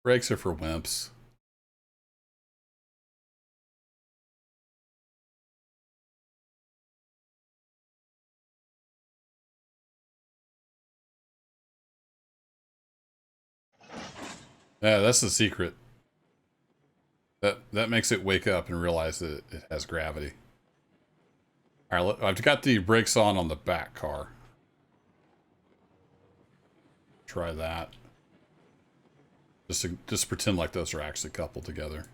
Brakes are for wimps. Yeah, that's the secret. That makes it wake up and realize that it has gravity. All right, I've got the brakes on the back car. Try that. Just pretend like those are actually coupled together.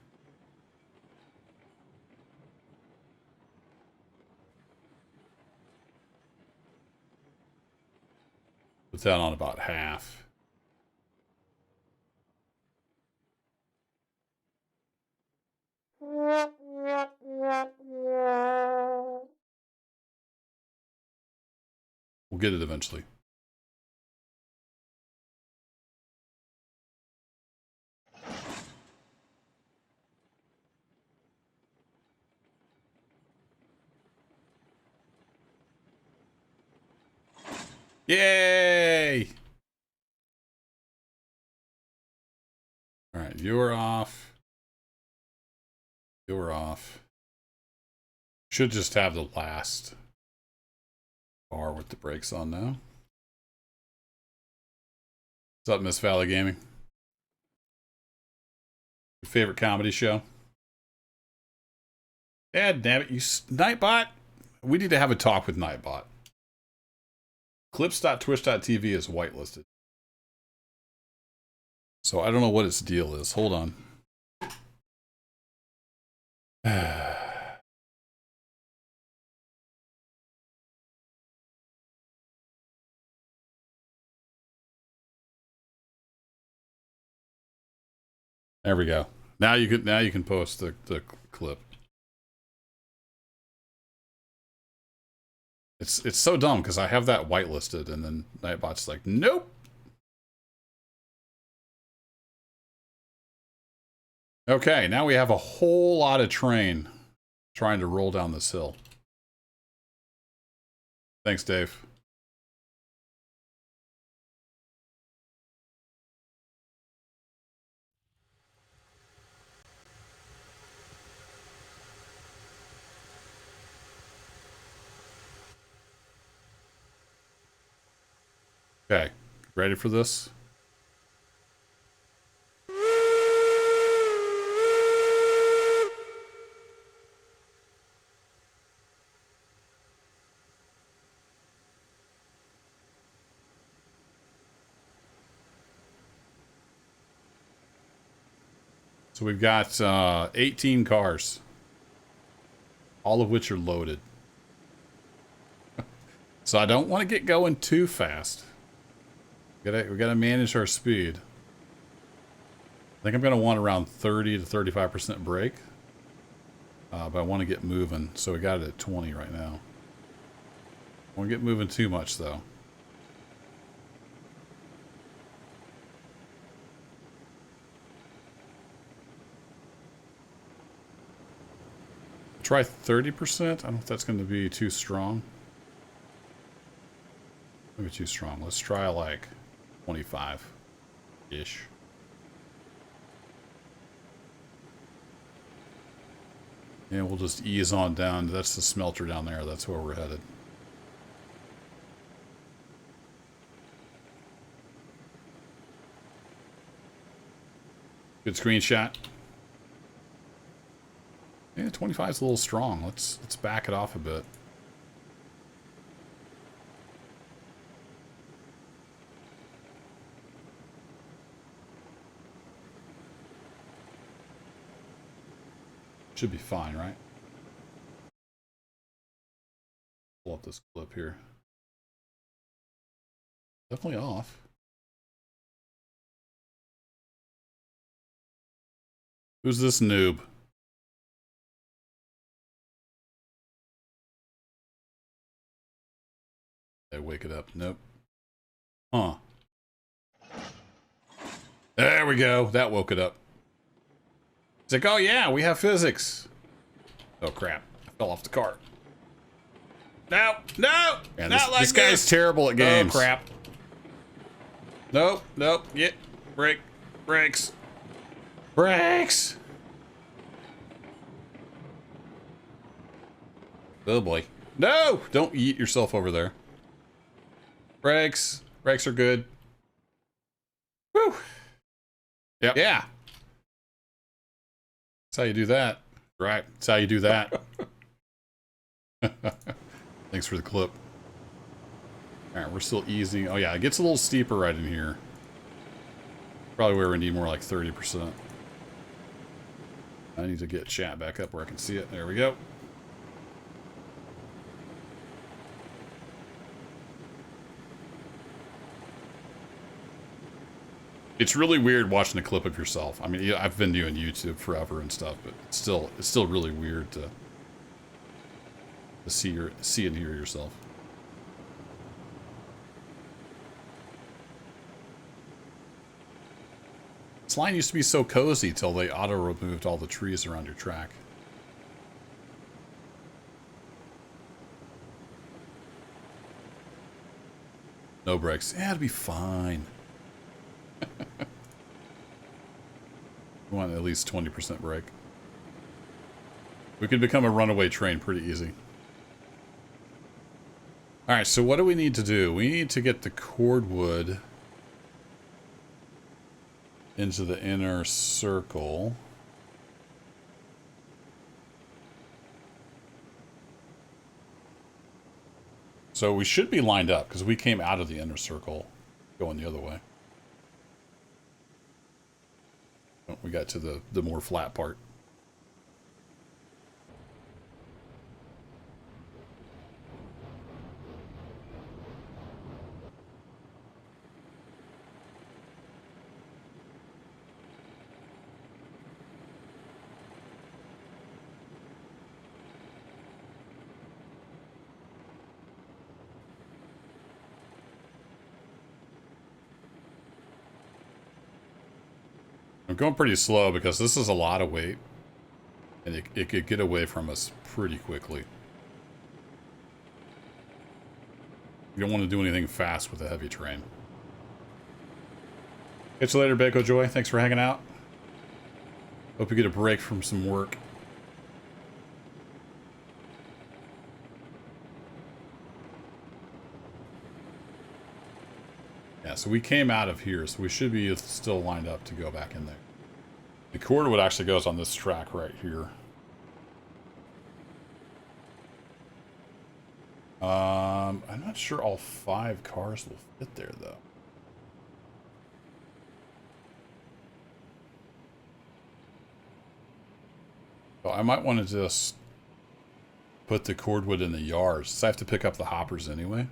Put that on about half. We'll get it eventually. Yay! All right, you're off. You're off. Should just have the last bar with the brakes on now. What's up, Miss Valley Gaming? Your favorite comedy show? Yeah, damn it, you Nightbot. We need to have a talk with Nightbot. Clips.twitch.tv is whitelisted. So I don't know what its deal is. Hold on. There we go. Now you can post the clip. It's so dumb because I have that whitelisted and then Nightbot's like, nope. Okay, now we have a whole lot of train trying to roll down this hill. Thanks, Dave. Okay, ready for this? So we've got 18 cars, all of which are loaded. So I don't want to get going too fast. We gotta manage our speed. I think I'm gonna want around 30 to 35% brake, but I want to get moving. So we got it at 20 right now. I won't get moving too much though. Try 30%. I don't know if that's going to be too strong. Maybe too strong. Let's try like 25-ish. And we'll just ease on down. That's the smelter down there. That's where we're headed. Good screenshot. Yeah, 25 is a little strong. Let's back it off a bit. Should be fine, right? Pull up this clip here. Definitely off. Who's this noob? Hey, wake it up. Nope. Huh. There we go. That woke it up. It's like, oh yeah, we have physics. Oh crap. I fell off the cart. No! No! Man, this guy's terrible at games.
Oh crap.
Nope. Nope. Get. Brakes. Brakes! Oh boy. No! Don't eat yourself over there. Brakes. Brakes are good. Whew. Yep. Yeah. That's how you do that. Right. That's how you do that. Thanks for the clip. All right, we're still easing. Oh yeah, it gets a little steeper right in here. Probably where we need more like 30%. I need to get chat back up where I can see it. There we go. It's really weird watching a clip of yourself. I mean, I've been doing YouTube forever and stuff, but it's still really weird to see and hear yourself. This line used to be so cozy till they auto-removed all the trees around your track. No brakes. Yeah, it'll be fine. We want at least 20% brake. We could become a runaway train pretty easy. Alright, so what do we need to do? We need to get the cordwood into the inner circle. So we should be lined up because we came out of the inner circle going the other way. We got to the more flat part. I'm going pretty slow because this is a lot of weight. And it could get away from us pretty quickly. You don't want to do anything fast with a heavy train. Catch you later, Bako Joy. Thanks for hanging out. Hope you get a break from some work. Yeah, so we came out of here, so we should be still lined up to go back in there. The cordwood actually goes on this track right here. I'm not sure all 5 cars will fit there, though. So I might want to just put the cordwood in the yards, so I have to pick up the hoppers anyway.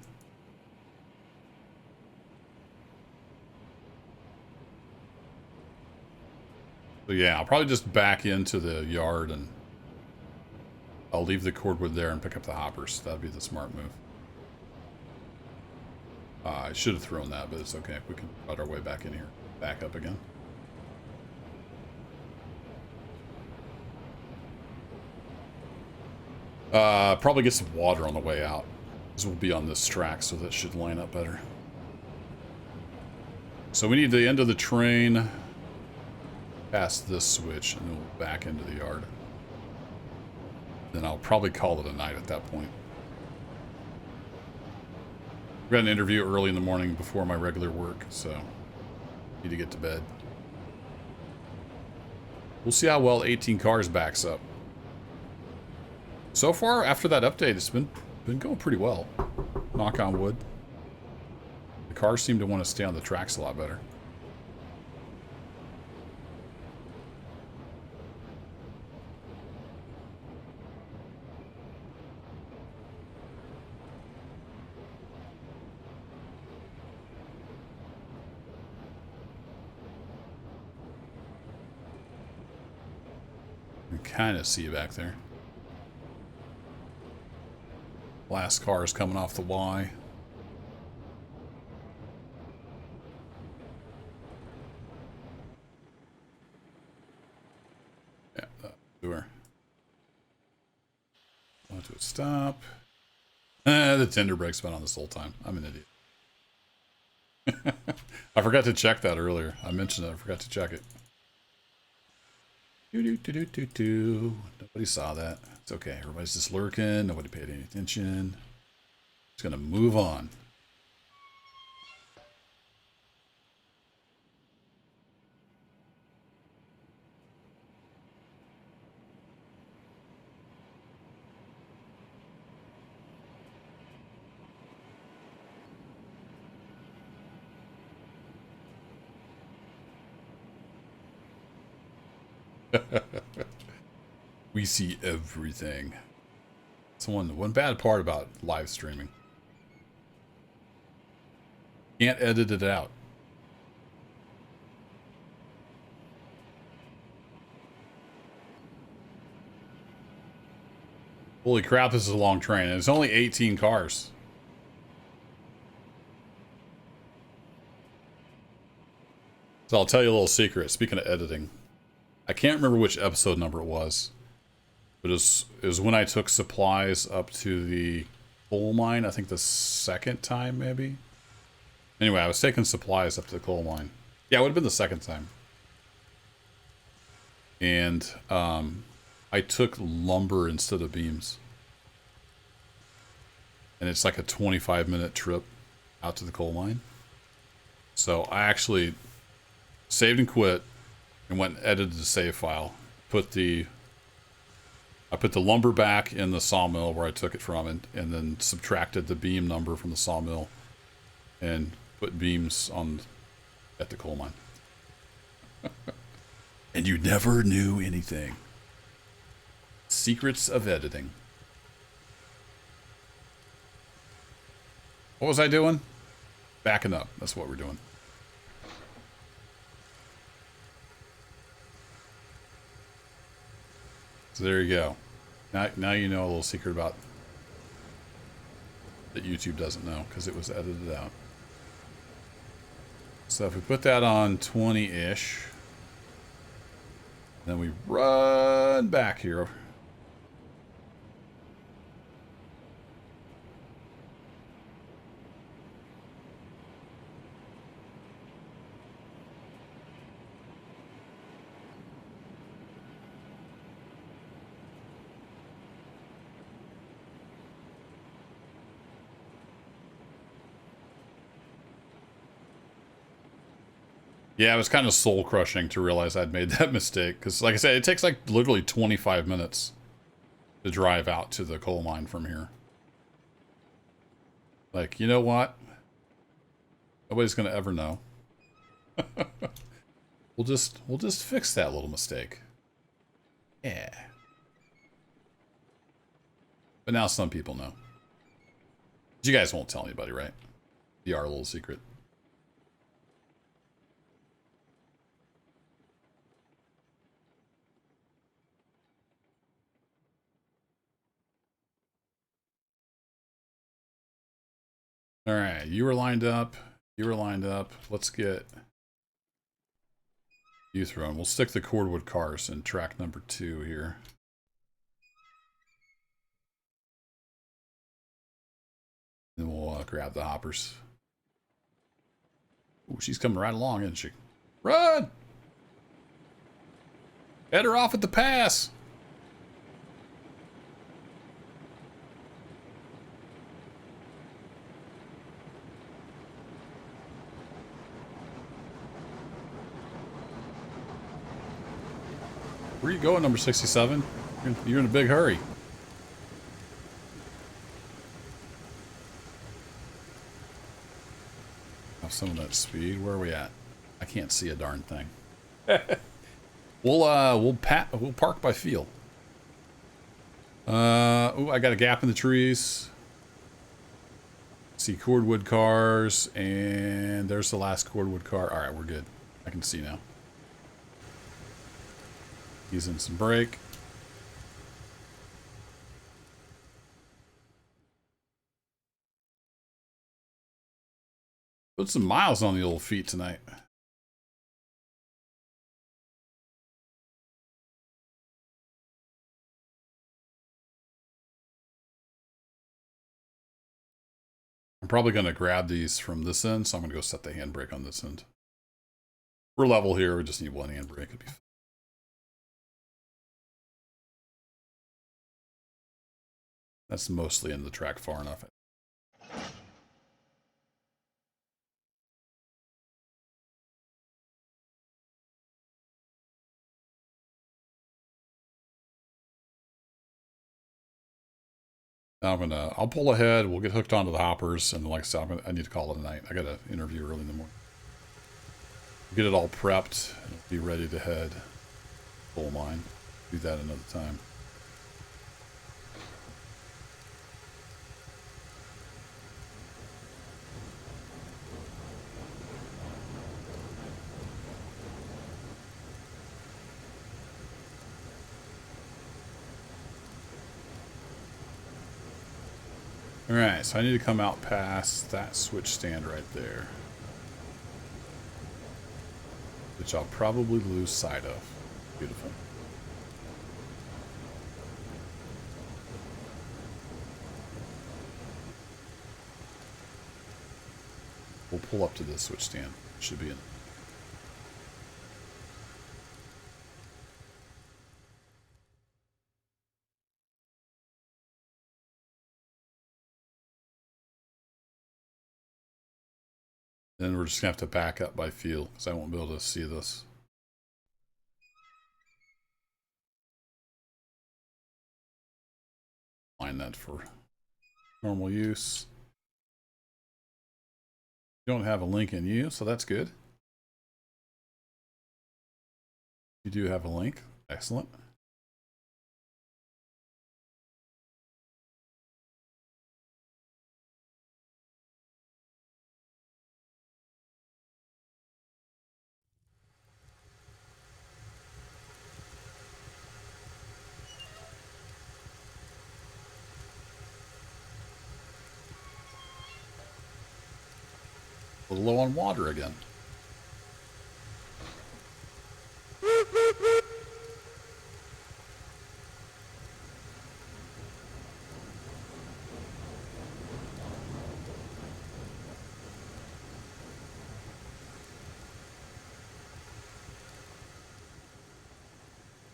So yeah, I'll probably just back into the yard and I'll leave the cordwood there and pick up the hoppers. That'd be the smart move. I should have thrown that, but it's okay. We can cut our way back in here. Back up again. Probably get some water on the way out. Because we'll be on this track, so that should line up better. So we need the end of the train past this switch, and then we'll back into the yard. Then I'll probably call it a night at that point. I've got an interview early in the morning before my regular work, so need to get to bed. We'll see how well 18 cars backs up. So far, after that update, it's been going pretty well. Knock on wood. The cars seem to want to stay on the tracks a lot better. I can kind of see you back there. Last car is coming off the Y. Yeah, do her. Go to a stop. The tender brake's been on this whole time. I'm an idiot. I forgot to check that earlier. I mentioned it. I forgot to check it. Nobody saw that. It's okay. Everybody's just lurking. Nobody paid any attention. Just gonna move on. We see everything. It's one bad part about live streaming. Can't edit it out. Holy crap, this is a long train. And it's only 18 cars. So I'll tell you a little secret. Speaking of editing, I can't remember which episode number it was, but it was when I took supplies up to the coal mine. I think the second time, maybe. Anyway, I was taking supplies up to the coal mine. Yeah, it would have been the second time. And I took lumber instead of beams. And it's like a 25-minute trip out to the coal mine. So I actually saved and quit and went and edited the save file. I put the lumber back in the sawmill where I took it from, and then subtracted the beam number from the sawmill and put beams on at the coal mine. And you never knew anything. Secrets of editing. What was I doing? Backing up. That's what we're doing. So there you go. Now you know a little secret about that YouTube doesn't know because it was edited out. So if we put that on 20-ish, then we run back here. Yeah, it was kind of soul-crushing to realize I'd made that mistake. Because, like I said, it takes like literally 25 minutes to drive out to the coal mine from here. Like, you know what? Nobody's going to ever know. We'll just fix that little mistake. Yeah. But now some people know. But you guys won't tell anybody, right? Be our little secret. All right, you were lined up. You were lined up. Let's get you thrown. We'll stick the cordwood cars in track number 2 here. Then we'll grab the hoppers. Ooh, she's coming right along, isn't she? Run! Head her off at the pass! Where are you going, number 67? You're in a big hurry. Have some of that speed. Where are we at? I can't see a darn thing. We'll park by feel. Oh, I got a gap in the trees. See cordwood cars, and there's the last cordwood car. All right, we're good. I can see now. He's in some brake. Put some miles on the old feet tonight. I'm probably going to grab these from this end, so I'm going to go set the handbrake on this end. We're level here. We just need one handbrake. It'll be fine. That's mostly in the track far enough. Now I'll pull ahead. We'll get hooked onto the hoppers, and like I said, I need to call it a night. I got an interview early in the morning. Get it all prepped and be ready to head coal mine. Do that another time. Alright, so I need to come out past that switch stand right there. Which I'll probably lose sight of. Beautiful. We'll pull up to this switch stand. Should be in. Then we're just going to have to back up by feel, because I won't be able to see this. Line that for normal use. You don't have a link in you, so that's good. You do have a link. Excellent. A little low on water again.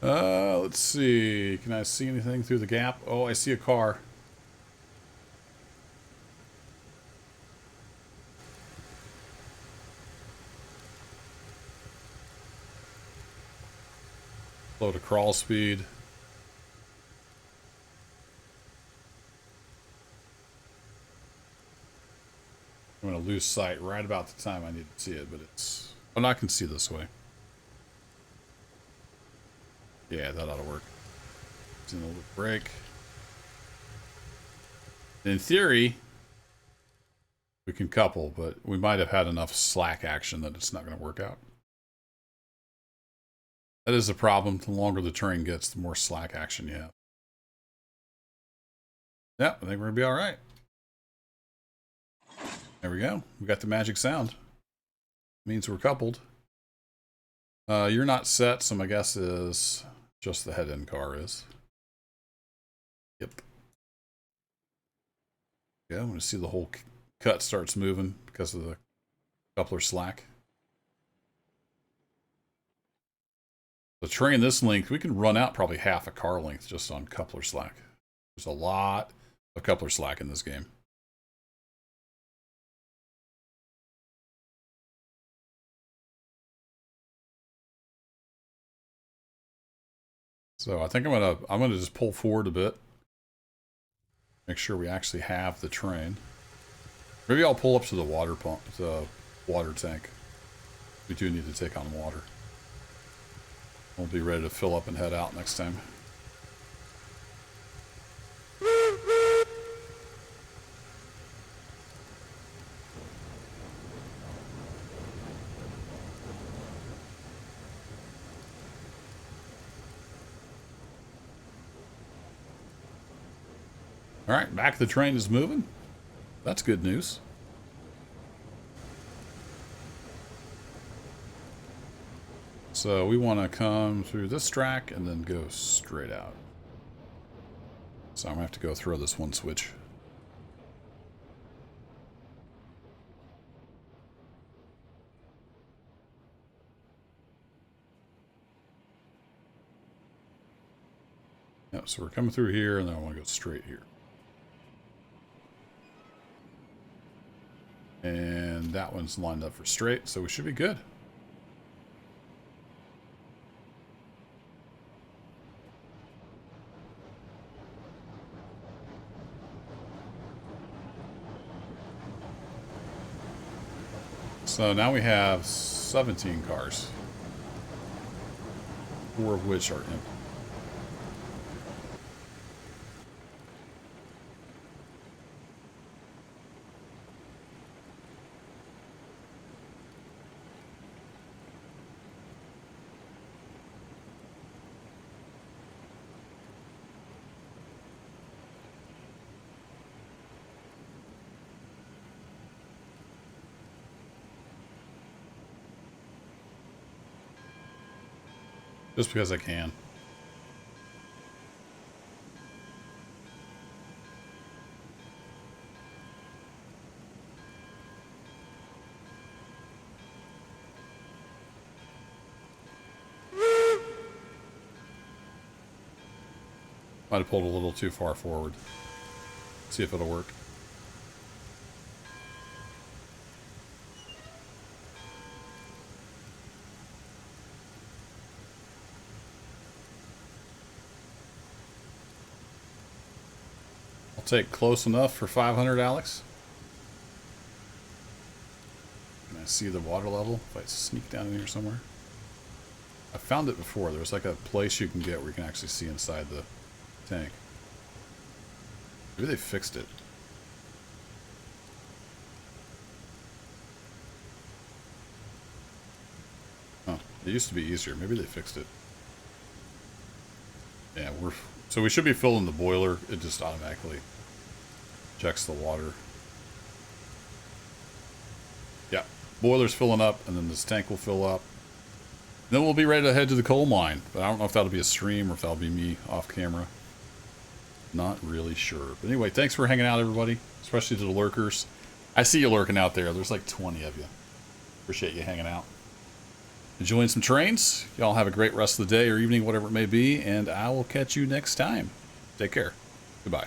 Let's see. Can I see anything through the gap? Oh, I see a car. Slow to crawl speed. I'm going to lose sight right about the time I need to see it, but it's... Oh, no, I can see this way. Yeah, that ought to work. Just a little break. In theory, we can couple, but we might have had enough slack action that it's not going to work out. That is the problem. The longer the train gets, the more slack action you have. Yeah, I think we're going to be all right. There we go. We got the magic sound. Means we're coupled. You're not set, so my guess is just the head-end car is. Yep. Yeah, I'm going to see the whole cut starts moving because of the coupler slack. The train this length, we can run out probably half a car length just on coupler slack. There's a lot of coupler slack in this game. So I think I'm gonna just pull forward a bit. Make sure we actually have the train. Maybe I'll pull up to the water pump, the water tank. We do need to take on water. We'll be ready to fill up and head out next time. All right, back the train is moving. That's good news. So we want to come through this track and then go straight out. So I'm going to have to go throw this one switch. Yep, so we're coming through here and then I want to go straight here. And that one's lined up for straight, so we should be good. So now we have 17 cars. 4 of which are empty. Just because I can. Might have pulled a little too far forward. See if it'll work. Take close enough for 500, Alex. Can I see the water level if I sneak down in here somewhere? I found it before. There's like a place you can get where you can actually see inside the tank. Maybe they fixed it. Oh, it used to be easier. Maybe they fixed it. Yeah, so we should be filling the boiler. It just automatically checks the water. Yeah, boiler's filling up, and then this tank will fill up. Then we'll be ready to head to the coal mine. But I don't know if that'll be a stream or if that'll be me off camera. Not really sure. But anyway, thanks for hanging out, everybody. Especially to the lurkers. I see you lurking out there. There's like 20 of you. Appreciate you hanging out. Enjoying some trains. Y'all have a great rest of the day or evening, whatever it may be. And I will catch you next time. Take care. Goodbye.